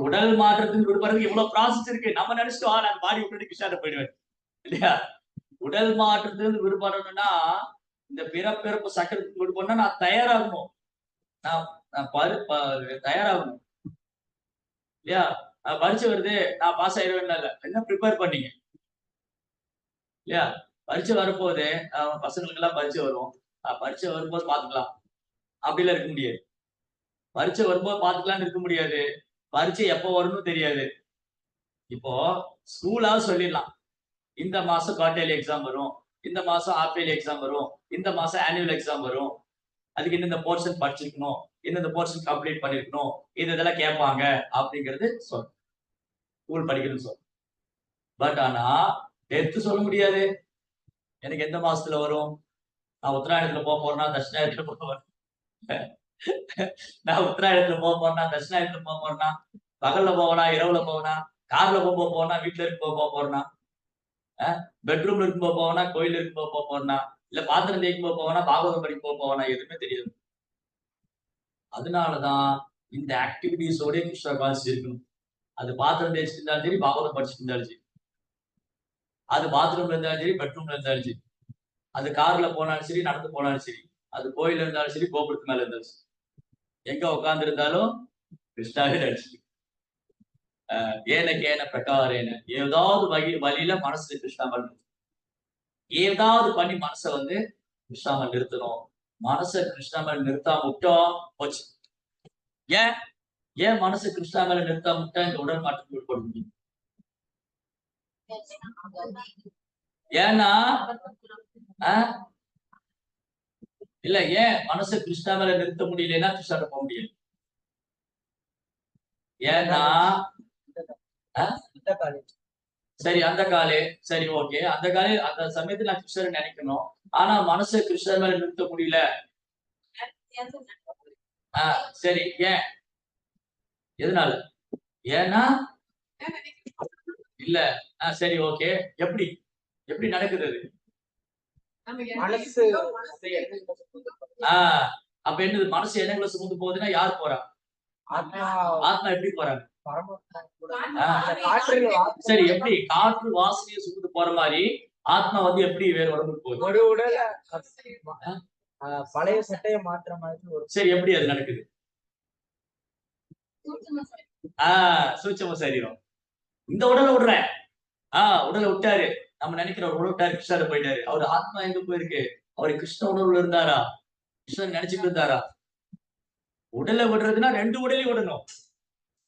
உடல் மாற்றத்திலிருந்து விடுபடுறதுக்கு இவ்வளவு ப்ராசஸ் இருக்கு. நம்ம நினைச்சிட்டோம் நான் பாடி விட்டுட்டு கிருஷ்ணாட்ட போயிடுவேன் இல்லையா? உடல் மாற்றத்திலிருந்து விடுபடணும்னா, இந்த பிறப்பு சக்கரத்துக்கு விடுபடணும்னா நான் தயாராகணும். நான் தயாராகணும் இல்லையா? பரீட்சை வருது, நான் பாஸ் ஆயிடுவேன் இல்ல, என்ன ப்ரிப்பேர் பண்ணீங்க இல்லையா? பரீட்சை வரப்போது பசங்களுக்கு எல்லாம் பரீட்சை வரும். பரீட்சை வரும்போது பாத்துக்கலாம் அப்படிலாம் இருக்க முடியாது. பரீட்சை வரும்போது பாத்துக்கலாம்னு இருக்க முடியாது. பரீட்சை எப்ப வரும்னு தெரியாது. இப்போ ஸ்கூலாவது சொல்லிடலாம், இந்த மாசம் குவார்டர்லி எக்ஸாம் வரும், இந்த மாசம் ஹாஃப் இயர்லி எக்ஸாம் வரும், இந்த மாசம் ஆனுவல் எக்ஸாம் வரும், அதுக்கு இந்த போர்ஷன் படிச்சிருக்கணும், இந்த போர்ஷன் கம்ப்ளீட் பண்ணிருக்கணும், இதெல்லாம் கேட்பாங்க அப்படிங்கிறது சொல் ஸ்கூல் படிக்கிறது சொல். பட் ஆனா டென்த் சொல்ல முடியாது. எனக்கு எந்த மாசத்துல வரும்? நான் உத்தராயணத்துல போக போறேன்னா தட்சிணாயத்துல போக போறேன், நான் உத்தராயணத்துல போக போறேன்னா தட்சிணாயத்துல போக போறேன்னா, பகல்ல போவனா இரவுல போவனா, கார்ல போனா வீட்டுல இருக்கு போக போறேன்னா, பெட்ரூம்ல இருக்கும் போவனா கோயில் இருக்கு போக போறேன்னா, இல்ல பாத்திரம் தேய்க்கும் போவனா பாகவதம் படிக்க போவனா, எதுவுமே தெரியாது. அதனாலதான் இந்த ஆக்டிவிட்டிஸோட கிருஷ்ணா கான்சியஸ் இருக்கணும். அது பாத்திரம் தேய்ச்சிட்டு இருந்தாலும் சரி, பாகவதம் படிச்சுட்டு இருந்தாலும் சரி, அது பாத்ரூம்ல இருந்தாலும் சரி, பெட்ரூம்ல இருந்தாலும் சரி, அது கார்ல போனாலும் சரி, நடந்து போனாலும் சரி, அது கோயில இருந்தாலும் சரி, கோபுரத்து மேல இருந்தாலும் சரி, எங்க உட்கார்ந்து இருந்தாலும் கிருஷ்ணாவே நடிச்சு ஏன பிரகாரேன ஏதாவது வழியில மனசு கிருஷ்ணாமல் ஏதாவது பண்ணி மனசை கிருஷ்ணாமல் நிறுத்தணும். மனசை கிருஷ்ணாமல் நிறுத்தாம விட்டோம் போச்சு. ஏன் மனசு கிருஷ்ணாமல் நிறுத்தாம விட்டா இந்த உடல் மாற்றத்துக்கு உட்பட முடியும்? ஏன்னா இல்ல, ஏன் மனசை கிருஷ்ணா மேல நிறுத்த முடியலன்னா கிருஷ்ணாட்ட போக முடியாது. ஏன்னா சரி, அந்த காலே சரி, ஓகே, அந்த காலே அந்த சமயத்துல நான் கிருஷ்ணரை நினைக்கணும். ஆனா மனசை கிருஷ்ணர் மேல நிறுத்த முடியல. சரி, ஏன் எதனால? ஏன்னா இல்ல, சரி, ஓகே, எப்படி எப்படி நடக்குது அது? அப்ப என்னது? மனசு எண்ணங்களை சுமந்து போகுதுன்னா யார் போறா? ஆத்மா எப்படி போறாங்க? சரி, எப்படி காற்று வாசனையை சுமந்து போற மாதிரி ஆத்மா எப்படி வேற உடம்புக்கு போகுது? ஒரு உடல் பழைய சட்டையை மாற்ற மாதிரி. சரி, எப்படி அது நடக்குது? சூட்சம சரீரம். இந்த உடலை விடுறேன், உடலை விட்டாரு, நம்ம நினைக்கிற உடலை விட்டாரு, கிருஷ்ணாரு போயிட்டாரு. அவர் ஆத்மா எங்க போயிருக்கு? அவரு கிருஷ்ண உணர்வுல இருந்தாரா? கிருஷ்ணன் நினைச்சுட்டு இருந்தாரா? உடலை விடுறதுன்னா ரெண்டு உடலையும் விடணும்.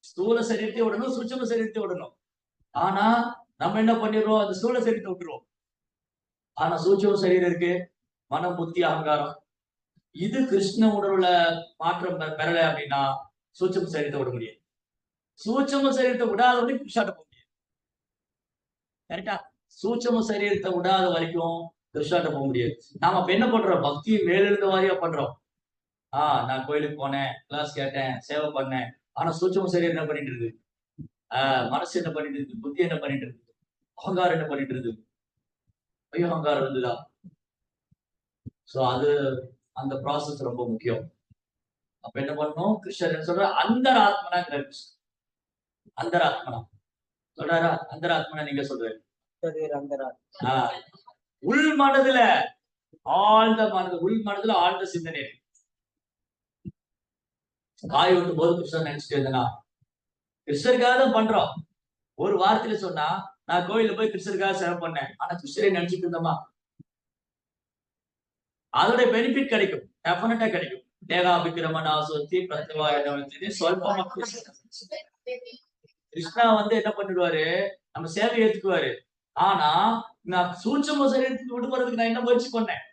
ஸ்தூல சரீரத்தை விடணும், சூட்சம சரீரத்தை விடணும். ஆனா நம்ம என்ன பண்ணிடுறோம்? அந்த ஸ்தூல சரீரத்தை விட்டுருவோம். ஆனா சூட்சம சரீரம் இருக்கு, மனம், புத்தி, அகங்காரம். இது கிருஷ்ண உணர்வுல மாற்றம் பெறல அப்படின்னா சூட்சம சரீரத்தை விட முடியாது. சூட்சம சரீரத்தை விடாதவரைக்கும் கிருஷ்ணாட்ட போக முடியாது. கரெக்டா? சூட்சம சரீரத்தை விடாத வரைக்கும் கிருஷ்ணாட்ட போக முடியாது. நாம அப்ப என்ன பண்றோம்? பக்தியை மேலெழுந்த வாரியா பண்றோம். நான் கோயிலுக்கு போனேன், கிளாஸ் கேட்டேன், சேவை பண்ணேன். ஆனா சூட்சம சரீரம் என்ன பண்ணிட்டு இருக்கு? மனசு என்ன பண்ணிட்டு இருக்கு? புத்தி என்ன பண்ணிட்டு இருக்கு? அகங்காரம் என்ன பண்ணிட்டு இருக்கு? ஐயோ, அகங்காரம் இருந்துதான். சோ அது அந்த ப்ராசஸ் ரொம்ப முக்கியம். அப்ப என்ன பண்ணணும்? கிருஷ்ணர் சொல்ற அந்தராத்மனா, அந்தராத்மனா சொல்றாரா? அந்தராத்மனா நீங்க சொல்றாரு. உள் மனதுல ஆழ்ந்த மனது, உள் மனதுல ஆழ்ந்த சிந்தனை. காய் வெட்டும் போது கிருஷ்ணன் நினைச்சிட்டு இருந்தேனா, கிருஷ்ணருக்காக தான் பண்றோம். ஒரு வார்த்தையில சொன்னா, நான் கோயில்ல போய் கிருஷ்ணருக்காக சேவை பண்ணேன். ஆனா கிருஷ்ணரே நினைச்சிட்டு இருந்தோமா? அதோட பெனிஃபிட் கிடைக்கும். டெஃபினட்டா கிடைக்கும். தேகாபிக்கிரமணா சொத்தி பிரத்யவாய சொல்பமா கிருஷ்ணா வந்து என்ன பண்ணிடுவாரு, நம்ம சேவை ஏத்துக்குவாரு. ஆனா நான் சூட்சம சரீரத்துக்கு விட்டு போறதுக்கு நான் என்ன முயற்சி பண்ணேன்?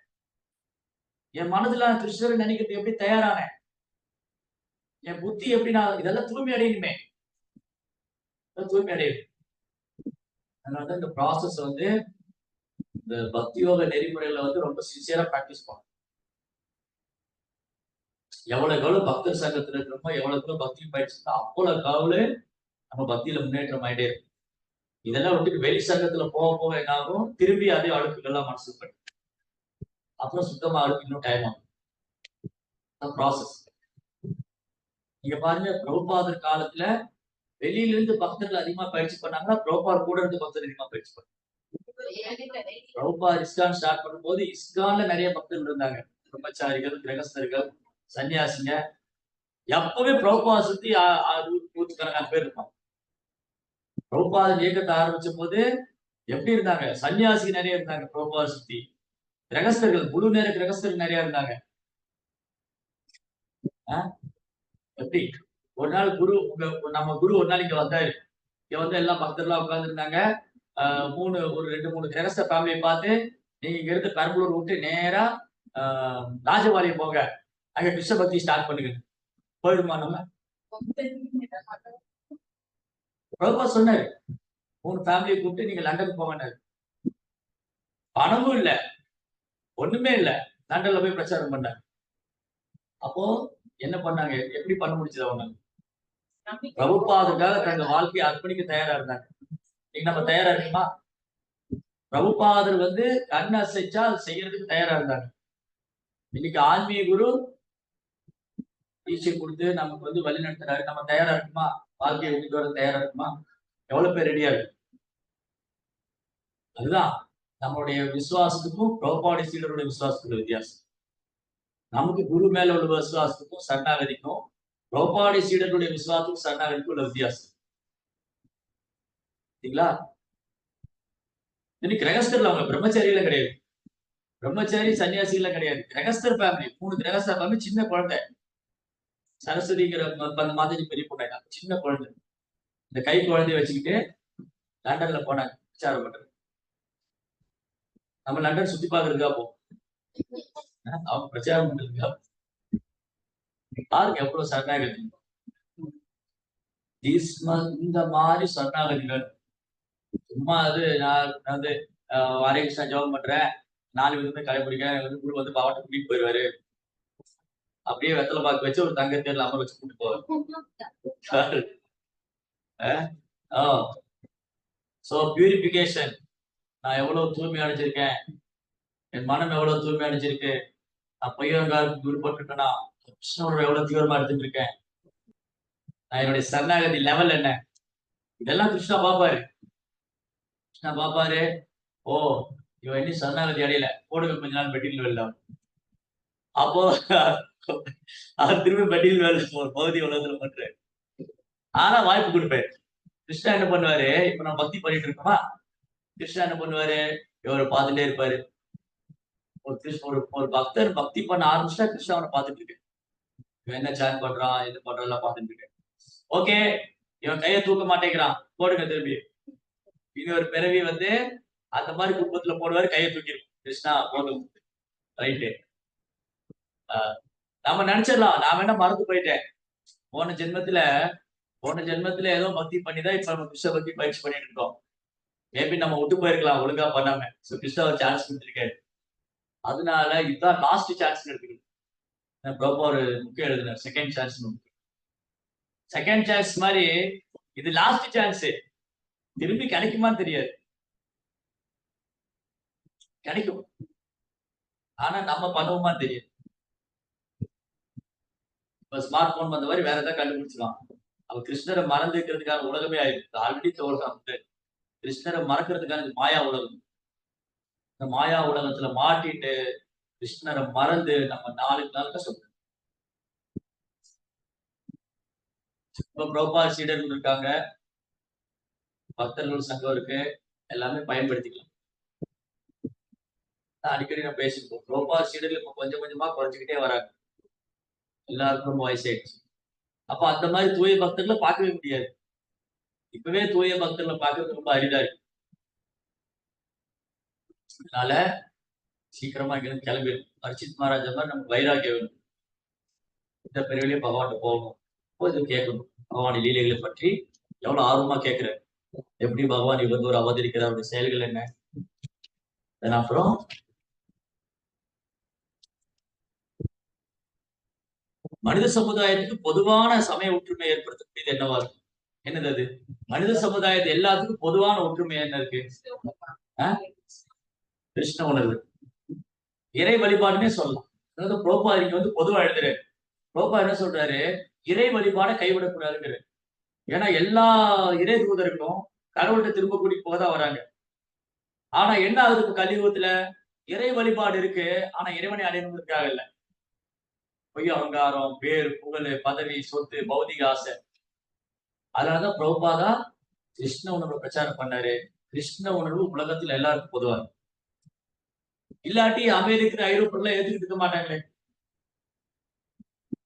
என் மனதுல கிருஷ்ணரை நினைக்கிறது எப்படி தயாரானேன்? என் புத்தி எப்படி நான் இதெல்லாம் தூய்மை அடையணுமே, தூய்மை அடையணும். அதனால இந்த ப்ராசஸ் வந்து இந்த பக்தி யோக நெறிமுறைகளை வந்து ரொம்ப சின்சியரா பிராக்டிஸ் பண்ணணும். எவ்வளவுக்கு எவ்வளவு பக்தர் சங்கத்துல இருக்கிறோமோ, எவ்வளவுக்கு எவ்வளவு பக்தி பயிற்சி அவ்வளவுக்கு அவ்வளவு நம்ம பக்தியில முன்னேற்றம் ஆயிட்டே இருக்கும். இதெல்லாம் விட்டுட்டு வெளி சங்கத்துல போக போக என்ன ஆகும், திரும்பி அதே அழுக்குகள்லாம் மனசு படும். அப்புறம் சுத்தமா இருக்கு, இன்னும் டைம் ஆகும். ப்ராசஸ். நீங்க பாருங்க, பிரபுபாதர் காலத்துல வெளியில இருந்து பக்தர்கள் அதிகமா பயிற்சி பண்ணாங்கன்னா, பிரபுபாதர் கூட இருந்து பக்தர் அதிகமா பயிற்சி பண்ணாங்க. பிரபுபாதர் இஸ்கான் ஸ்டார்ட் பண்ணும்போது இஸ்கான்ல நிறைய பக்தர்கள் இருந்தாங்க. பிரம்மச்சாரிகள், கிரகஸ்தர்கள், சன்னியாசிங்க. எப்பவுமே பிரபுபாதர் சுத்தி 100 பேர் இருப்பாங்க. பிரபுபாதர் இயக்கத்தை ஆரம்பிச்ச போது எப்படி இருந்தாங்க? சன்னியாசி நிறைய இருந்தாங்க பிரபுபாதர் சுத்தி. கிரகஸ்தர்கள், முழு நேர கிரகஸ்தர்கள் நிறைய இருந்தாங்க. எப்படி ஒரு நாள் குரு, நம்ம குரு ஒரு நாள் இங்க வந்தாரு. இங்க வந்து எல்லாம் பக்தர்களா உட்கார்ந்து இருந்தாங்க. ஒரு 2-3 கிரகஸ்த ஃபேமிலியை பார்த்து, நீங்க இங்க இருந்து பெரம்பலூர் விட்டு நேரா ராஜபாளையம் போங்க, அங்க கிருஷ்ண பக்தி ஸ்டார்ட் பண்ணுங்க. போயிடுமா நம்ம? பிரபா சொன்னாரு, 3 ஃபேமிலியை கூப்பிட்டு நீங்க லண்டன் போங்கன்னாரு. பணமும் இல்ல, ஒண்ணுமே இல்ல. லண்டன்ல போய் பிரச்சாரம் பண்ணாங்க. அப்போ என்ன பண்ணாங்க? எப்படி பண்ண முடிச்சது அவங்க? பிரபுபாதுக்காக தங்க வாழ்க்கையை அர்ப்பணிக்க தயாரா இருந்தாங்க. இன்னைக்கு நம்ம தயாரா இருக்குமா? பிரபுபாதர் வந்து கண் அசைச்சா அது செய்யறதுக்கு தயாரா இருந்தாங்க. இன்னைக்கு ஆன்மீக குரு தீட்சை கொடுத்து நமக்கு வந்து வழி நடத்துறாரு. நம்ம தயாரா இருக்குமா? வாழ்க்கையை விட்டு வர தயாரா இருக்குமா? எவ்வளவு பேர் ரெடியா இருக்கு? அதுதான் நம்மளுடைய விசுவாசத்துக்கும் பிரபுபாடி சீடருடைய விசுவாசத்துக்கும் வித்தியாசம். நமக்கு குரு மேல உள்ள விசுவாசத்துக்கும் சரணாகதிக்கும், பிரபுபாடி சீடருடைய விசுவாசத்துக்கும் சரணாகதிக்கும் உள்ள வித்தியாசம். சரிங்களா? இன்னைக்கு கிரகஸ்தர்ல அவங்க பிரம்மச்சாரியில கிடையாது. பிரம்மச்சாரி சன்னியாசிகள கிடையாது. கிரகஸ்தர் ஃபேமிலி, 3 கிரகஸ்தர் ஃபேமிலி. சின்ன குழந்தை சரஸ்வதிங்கிற அந்த மாதிரி பெரிய பொண்ணு, சின்ன குழந்தை. இந்த கை குழந்தைய வச்சுக்கிட்டு லண்டன்ல போனாங்க பிரச்சாரம் பண்றது. நம்ம லண்டன் சுத்தி பாக்குறதுக்கா போவோம், அவங்க பிரச்சாரம் பண்றதுக்கா. பாருங்க எவ்வளவு சரணாகதி. இந்த மாதிரி சரணாகதிகள் சும்மா அது நான் வந்து ஹரே கிருஷ்ணா ஜெபம் பண்றேன், 4 விதமே கடைபிடிக்கிறேன், குரு வந்து பாவத்தை கூட்டிட்டு போயிடுவாரு, அப்படியே வெத்தலை பாக்கு வச்சு ஒரு தங்க தேர்ல அமர வச்சு கூட்டு போவாரு. So purification. நான் எவ்வளவு தூய்மை அடைஞ்சிருக்கேன், என் மனம் எவ்வளவு தூய்மை அடைஞ்சிருக்கு, நான் பொய்யங்காருக்கு குருப்பட்டுட்டேனா, கிருஷ்ணனோட எவ்வளவு தீவிரமா எடுத்துட்டு இருக்கேன், நான் என்னுடைய சரணாகதி லெவல் என்ன, இதெல்லாம் கிருஷ்ணா பாப்பாரு. கிருஷ்ணா பாப்பாரு, ஓ இவன் இன்னும் சரணாகதி அடையல, போடுங்க கொஞ்ச நாள் மெட்டீரியல் வெளில. அப்போ அவர் திரும்பி மெட்டீரியல் வேலை பகுதி உலகத்துல பண்றாரு. ஆனா வாய்ப்பு கொடுப்பேன். கிருஷ்ணா என்ன பண்ணுவாரு, இப்ப நான் பக்தி பண்ணிட்டு இருக்கோமா, கிருஷ்ணா என்ன பண்ணுவாரு, இவரை பார்த்துட்டே இருப்பாரு. ஒரு பக்தர் பக்தி பண்ண ஆரம்பிச்சா கிருஷ்ணா அவனை பார்த்துட்டு இருக்கு. இவன் என்ன சாட் பண்றான், இது பண்றான் பார்த்துட்டு இருக்கு. ஓகே, இவன் கையை தூக்க மாட்டேங்கிறான், போடுங்க திரும்பி. இது ஒரு பிறவி வந்து அந்த மாதிரி குடும்பத்துல போடுவாரு, கையை தூக்கிடும். கிருஷ்ணா போதும், ரைட்டு. நம்ம நினைச்சிடலாம், நான் வேணா மறந்து போயிட்டேன், போன ஜென்மத்துல ஏதோ பக்தி பண்ணிதான் இப்ப நம்ம கிருஷ்ண பக்தி பயிற்சி பண்ணிட்டு இருக்கோம். மேபி நம்ம விட்டு போயிருக்கலாம் ஒழுங்கா பண்ணாம. சோ கிருஷ்ணா ஒரு சான்ஸ் கொடுத்திருக்காரு. அதனால இதுதான் லாஸ்ட் சான்ஸ் எடுத்துக்கணும். பிரபு ஒரு புக் எழுதினார், செகண்ட் சான்ஸ். செகண்ட் சான்ஸ் மாதிரி இது லாஸ்ட் சான்ஸ். திரும்பி கிடைக்குமான்னு தெரியாது, கிடைக்கும், ஆனா நம்ம பண்ணுவோமா தெரியாது. இப்ப ஸ்மார்ட் போன் வந்த மாதிரி வேற ஏதாவது கண்டுபிடிச்சிருவான். அவ கிருஷ்ணரை மறந்துக்கிறதுக்கான உலகமே ஆயிருக்கு. ஆல்ரெடி தோல்றான். கிருஷ்ணரை மறக்கிறதுக்கான மாயா உலகம். இந்த மாயா உலகத்துல மாட்டிட்டு கிருஷ்ணரை மறந்து நம்ம நாளுக்கு நாள் கஷ்டப்படும். இப்ப பிரபா சீடர்கள் இருக்காங்க, பக்தர்கள் சங்கம் இருக்கு, எல்லாமே பயன்படுத்திக்கலாம். அடிக்கடி நான் பேசிருக்கோம். பிரபா சீடர்கள் இப்ப கொஞ்சம் கொஞ்சமா குறைஞ்சுக்கிட்டே வராங்க. எல்லாருக்கும் ரொம்ப வயசாயிடுச்சு. அப்ப அந்த மாதிரி தூய பக்தர்களை பார்க்கவே முடியாது. இப்பவே தூய பக்தர்களை பார்க்கறது ரொம்ப அரிதா இருக்கு. அதனால சீக்கிரமா இங்கிருந்து கிளம்பிடும். அர்ச்சித் மகாராஜா மாதிரி நமக்கு வைராக்கியம் வேணும். இந்த பிரிவிலேயே பகவான் போகணும். இது கேட்கணும். பகவான் லீலைகளை பற்றி எவ்வளவு ஆர்வமா கேட்கிறார். எப்படி பகவான் இவ்வளவு தூரம் அவதரிக்கிறார், அவருடைய செயல்கள் என்ன. அப்புறம் மனித சமுதாயத்துக்கு பொதுவான சமய ஒற்றுமை ஏற்படுத்தக்கூடியது என்னவா இருக்கு? என்னது அது? மனித சமுதாயத்தை எல்லாத்துக்கும் பொதுவான ஒற்றுமை என்ன இருக்கு? கிருஷ்ண உணர்வு, இறை வழிபாடுன்னே சொல்லலாம். அதாவது புரோபா இங்க பொதுவா எழுதுறாரு. புரோபா என்ன சொல்றாரு? இறை வழிபாடை கைவிடக்கூடாதுங்கிற. ஏன்னா எல்லா இறை தூதர்களும் கடவுள்கிட்ட திரும்ப கூட்டிட்டு போகதான் வராங்க. ஆனா என்ன ஆகுது இப்ப கலியுகத்துல? இறை வழிபாடு இருக்கு, ஆனா இறைவனை அடையணுங்கிறதுக்காக இல்ல. பொய் அகங்காரம், பேர், புகழ், பதவி, சொத்து, பௌதிக ஆசை. அதனாலதான் பிரபுபாதா கிருஷ்ண உணர்வு பிரச்சாரம் பண்ணாரு. கிருஷ்ண உணர்வு உலகத்துல எல்லாருக்கும் பொதுவா. இல்லாட்டி அமெரிக்க ஐரோப்பியெல்லாம் ஏத்துக்கிட்டு இருக்க மாட்டாங்களே.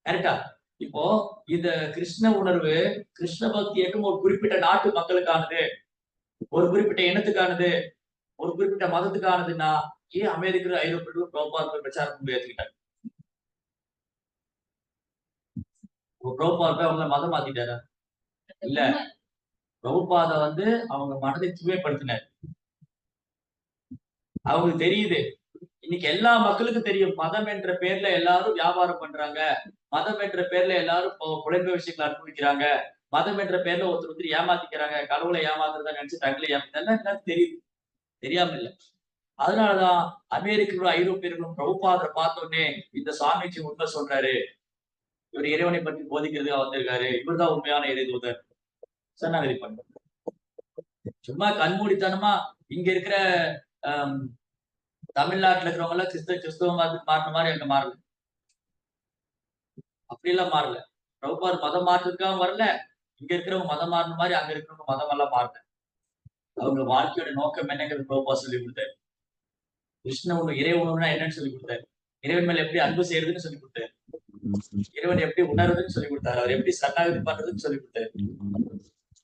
கரெக்டா? இப்போ இந்த கிருஷ்ண உணர்வு, கிருஷ்ண பக்தி இயக்கம் ஒரு குறிப்பிட்ட நாட்டு மக்களுக்கானது, ஒரு குறிப்பிட்ட இனத்துக்கானது, ஒரு குறிப்பிட்ட மதத்துக்கானதுன்னா ஏன் அமெரிக்கர் ஐரோப்பியர்களும் பிரபுபாதா பிரச்சாரம் பண்ணி ஏத்துக்கிட்டாங்க? பிரபுபாதா அவங்க மதம் மாத்திட்டாரா? இல்ல, பிரபுபாதா அவங்க மனதை தூய்மைப்படுத்தினார். அவங்களுக்கு தெரியுது, இன்னைக்கு எல்லா மக்களுக்கும் தெரியும் மதம் என்ற பேர்ல எல்லாரும் வியாபாரம் பண்றாங்க, மதம் என்ற பேர்ல எல்லாரும் குழந்தை விஷயங்களை அனுபவிக்கிறாங்க, மதம் என்ற பேர்ல ஒருத்தர் ஏமாத்திக்கிறாங்க, கடவுளை ஏமாத்துறதா நினைச்சு தங்களை ஏமாத்தெல்லாம் தெரியுது, தெரியாம இல்ல. அதனாலதான் அமெரிக்கர்களும் ஐரோப்பியர்களும் பிரபுபாதரை பார்த்தோன்னே இந்த சாமிஜி உண்மை சொல்றாரு, இவர் இறைவனை பற்றி போதிக்கிறதுக்காக வந்திருக்காரு, இவர்தான் உண்மையான இறை தூதர் சரணாகதி பண்ற. சும்மா கண்மூடித்தனமா இங்க இருக்கிற தமிழ்நாட்டுல இருக்கிறவங்க எல்லாம் கிறிஸ்தவ மதத்துக்கு மாறின மாதிரி அங்க மாறல. அப்படி எல்லாம் மாறல. பிரபுபாதர் மதம் மாற்றத்துக்காக வரல, இங்க இருக்கிறவங்க மதம் மாறின மாதிரி அங்க இருக்கிறவங்க மதம் எல்லாம் மாறல. அவங்க வாழ்க்கையோட நோக்கம் என்னங்கிறது பிரபுபாதர் சொல்லி கொடுத்தாரு. கிருஷ்ண உணவு, இறை உணவுனா என்னன்னு சொல்லி கொடுத்தாரு. இறைவன் மேல எப்படி அன்பு செய்யறதுன்னு சொல்லி கொடுத்தாரு. இறைவன் எப்படி உணர்றதுன்னு சொல்லி கொடுத்தாரு. அவர் எப்படி சரணாகதி பண்றதுன்னு சொல்லி கொடுத்தாரு.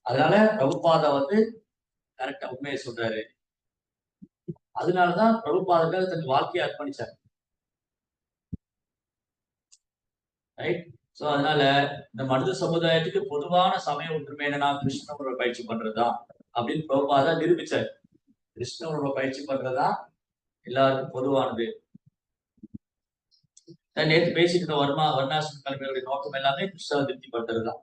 அதனால பிரபுபாதா கரெக்டா உண்மையை சொல்றாரு. அதனாலதான் பிரபுபாதர்கள் தன் வாழ்க்கையை அர்ப்பணிச்சார். ரைட்? சோ அதனால இந்த மனித சமுதாயத்துக்கு பொதுவான சமய ஒற்றுமை என்னன்னா கிருஷ்ண உணர்வை பயிற்சி பண்றதுதான் அப்படின்னு பிரபுபாதா நிரூபிச்சார். கிருஷ்ண உணர்வை பயிற்சி பண்றதா எல்லாருக்கும் பொதுவானது. நேற்று பேசிட்டு இருந்த வர்ணாசிரம கல்விகளுடைய நோக்கம் எல்லாமே கிருஷ்ணாவை திருப்தி படுத்துறதுதான்.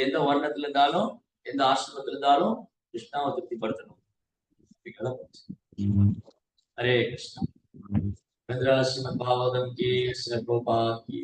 எந்த வர்ணத்துல இருந்தாலும், எந்த ஆசிரமத்துல இருந்தாலும் கிருஷ்ணாவை திருப்திப்படுத்தணும். ஹரே கிருஷ்ணா. ஸ்ரீமத் பாகவதம் கி, ஸ்ரீ பிரபுபாத் கி.